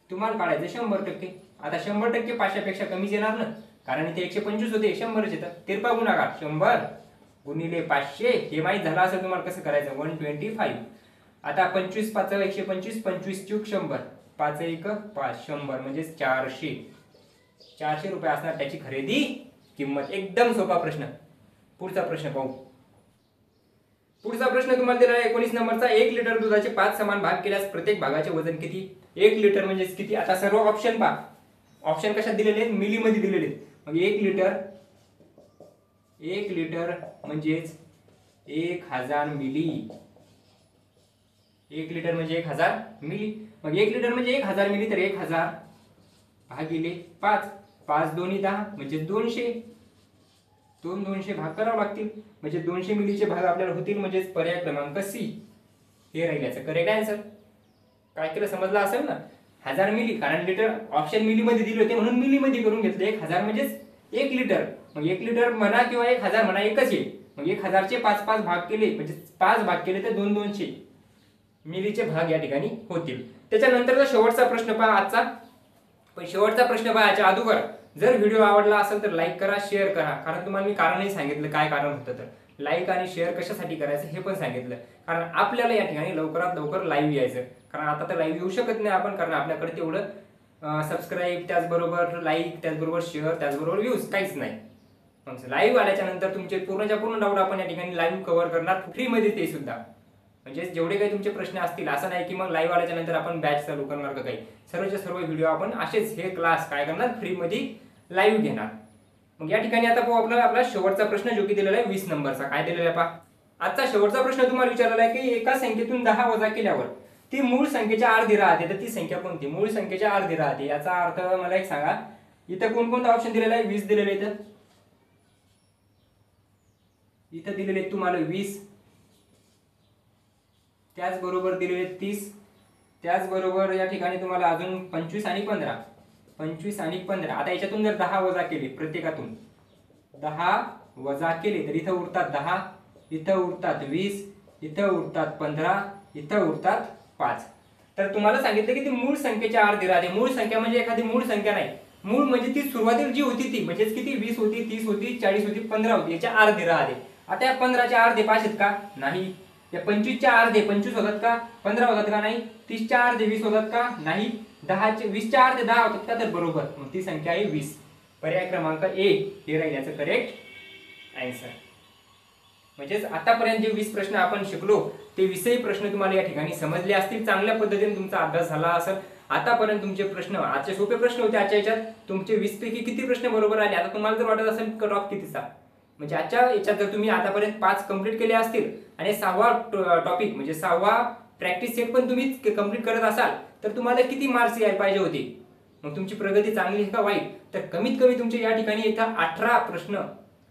तुम्हाला काढायचे 100%. आता 100% 500 पेक्षा कमीच येणार ना, कारण इथे 125 होते 100 येतं, तिरपा गुणाकार 100 गुणिले 500 हे माहित झालं असेल तुम्हाला कसं करायचं 125. आता 25 5 125, 25 चूक 100, 5 1 5, 100 म्हणजे 400 रुपये असणार त्याची खरेदी किंमत. एकदम सोपा प्रश्न. पुढचा प्रश्न पाहू. पुढचा प्रश्न तुम्हाला दिला आहे 19 नंबरचा. 1 लिटर दुधाचे 5 समान भाग केल्यास प्रत्येक भागाचे वजन किती? 1 लिटर म्हणजे किती? आता सर्व ऑप्शन पहा. ऑप्शन कशात दिलेले आहेत? मिली मध्ये दिलेले आहेत. मग 1 लिटर म्हणजेच 1000 मिली. 1 लिटर म्हणजे 1000 मिली. मग 1 लिटर म्हणजे 1000 मिली, तर 1000 भागिले 5, 5 दोन्ही 10 म्हणजे 200. 200 भाग करावे लागतील म्हणजे 200 मिलीचे भाग आपल्याला होतील. म्हणजे पर्याय क्रमांक सी हे राहील याचं करेक्ट आन्सर. काय केलं समजलं असेल ना? 1000 मिली, कारण लिटर ऑप्शन मिली मध्ये दिले होते म्हणून मिली मध्ये करून घेतले. 1000 म्हणजेच 1 लिटर. मग 1 लिटर म्हणा किंवा 1000 म्हणा एकच येईल. मग 1000 चे 5 भाग केले म्हणजे 5 भाग केले तर 200 मिलीचे भाग या ठिकाणी होतील. त्याच्यानंतरचा शेवटचा प्रश्न पहा आजचा. पण शेवटचा प्रश्न पहा याच्या अगोदर जर व्हिडिओ आवडला असेल तर लाईक करा, शेअर करा. कारण तुम्हाला मी कारणही सांगितलं काय कारण होतं. तर लाईक आणि शेअर कशासाठी करायचं हे पण सांगितलं. कारण आपल्याला या ठिकाणी लवकरात लवकर लाईव्ह यायचं. कारण आता तर लाईव्ह येऊ शकत नाही आपण, कारण आपल्याकडे तेवढं सबस्क्राईब, त्याचबरोबर लाईक, त्याचबरोबर शेअर, त्याचबरोबर व्ह्यूज काहीच नाही. मग लाईव्ह आल्याच्या नंतर तुमचे पूर्णच्या पूर्ण डाऊट आपण या ठिकाणी लाईव्ह कव्हर करणार फ्रीमध्ये, ते सुद्धा. म्हणजे जेवढे काही तुमचे प्रश्न असतील असं नाही की मग लाईव्ह आल्याच्या नंतर आपण बॅच चालू करणार का काही. सर्वचे सर्व व्हिडिओ आपण असेच हे क्लास काय करणार फ्रीमध्ये लाईव्ह घेणार. मग या ठिकाणी आता पाहू आपला शेवटचा प्रश्न जो की दिलेला आहे 20 नंबरचा. काय दिलेला आहे पहा. आजचा शेवटचा प्रश्न तुम्हाला विचारलेला आहे की एका संख्येतून 10 वजा केल्यावर ती मूळ संख्येच्या अर्धी राहते, तर ती संख्या कोणती? मूळ संख्येच्या अर्धी राहते याचा अर्थ मला एक सांगा. इथं कोणकोणता ऑप्शन दिलेला आहे? 20 दिलेले आहे. इथं दिलेले आहेत तुम्हाला 20, त्याचबरोबर दिलेले 30, त्याचबरोबर या ठिकाणी तुम्हाला अजून 25 आणि 15. 25 आणि 15. आता याच्यातून जर 10 वजा केले, प्रत्येकातून 10 वजा केले तर इथं उरतात 10, इथं उरतात 20, इथं उरतात 15, इथं उरतात 5. तर तुम्हाला सांगितलं की ती मूळ संख्येच्या अर्धी राहते. मूळ संख्या म्हणजे एखादी मूळ संख्या नाही. मूळ म्हणजे ती सुरुवातीला जी होती ती, म्हणजे किती? 20 होती, 30 होती, 40 होती, 15 होती, याच्या अर्धी राहते. आता या 15च्या अर्धे 5 आहेत का? नाही. या 25च्या अर्धे 25 होतात का? 15 होतात का? नाही. 30च्या अर्धे 20 होतात का? नाही. 20च्या अर्धे 10 होतात का? तर बरोबर. मग ती संख्या आहे 20. पर्याय क्रमांक ए हे राहील याचं करेक्ट आन्सर. म्हणजेच आतापर्यंत जे 20 प्रश्न आपण शिकलो ते 20ही प्रश्न तुम्हाला या ठिकाणी समजले असतील. चांगल्या पद्धतीने तुमचा अभ्यास झाला असेल. आतापर्यंत तुमचे प्रश्न आजचे सोपे प्रश्न होते. आजच्या याच्यात तुमचे 20 पैकी किती प्रश्न बरोबर आले? आता तुम्हाला जर वाटत असेल कट ऑफ कितीचा, म्हणजे आजच्या याच्यात जर तुम्ही आतापर्यंत 5 कंप्लीट केले असतील आणि 6वा टॉपिक म्हणजे 6वा प्रॅक्टिस सेट पण तुम्ही कंप्लीट करत असाल तर तुम्हाला किती मार्क्स यायला पाहिजे होते? मग तुमची प्रगती चांगली आहे का वाईट? तर कमीत कमी तुमचे या ठिकाणी इथं 18 प्रश्न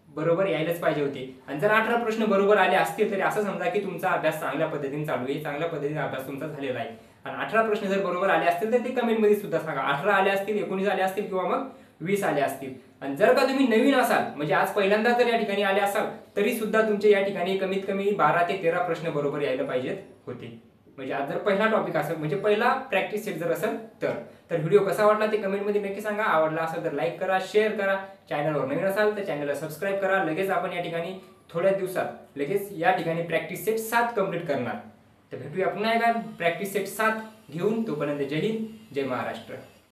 बरोबर यायलाच पाहिजे होते. आणि जर 18 प्रश्न बरोबर आले असतील तरी असं समजा की तुमचा अभ्यास चांगल्या पद्धतीने चालू आहे, चांगल्या पद्धतीने अभ्यास तुमचा झालेला आहे. आणि 18 प्रश्न जर बरोबर आले असतील तर ते कमेंटमध्ये सुद्धा सांगा. 18 आले असतील, 19 आले असतील किंवा मग 20 आले असतील. आणि जर का तुम्ही नवीन असाल, म्हणजे आज पहिल्यांदा जर या ठिकाणी आले असाल तरी सुद्धा तुमचे या ठिकाणी कमीत कमी 12 ते 13 प्रश्न बरोबर यायला पाहिजेत होते. म्हणजे आज जर पहिला टॉपिक असेल, म्हणजे पहिला प्रॅक्टिस सेट जर असेल तर व्हिडिओ कसा वाटला ते कमेंटमध्ये नक्की सांगा. आवडला असेल तर लाईक करा, शेअर करा. चॅनलवर नवीन असाल तर चॅनलला सबस्क्राईब करा. लगेच आपण या ठिकाणी थोड्या दिवसात लगेच या ठिकाणी प्रॅक्टिस सेट 7 कंप्लीट करणार. तर भेटूया पुन्हा एकदा प्रॅक्टिस सेट 7 घेऊन. तोपर्यंत जय हिंद, जय महाराष्ट्र.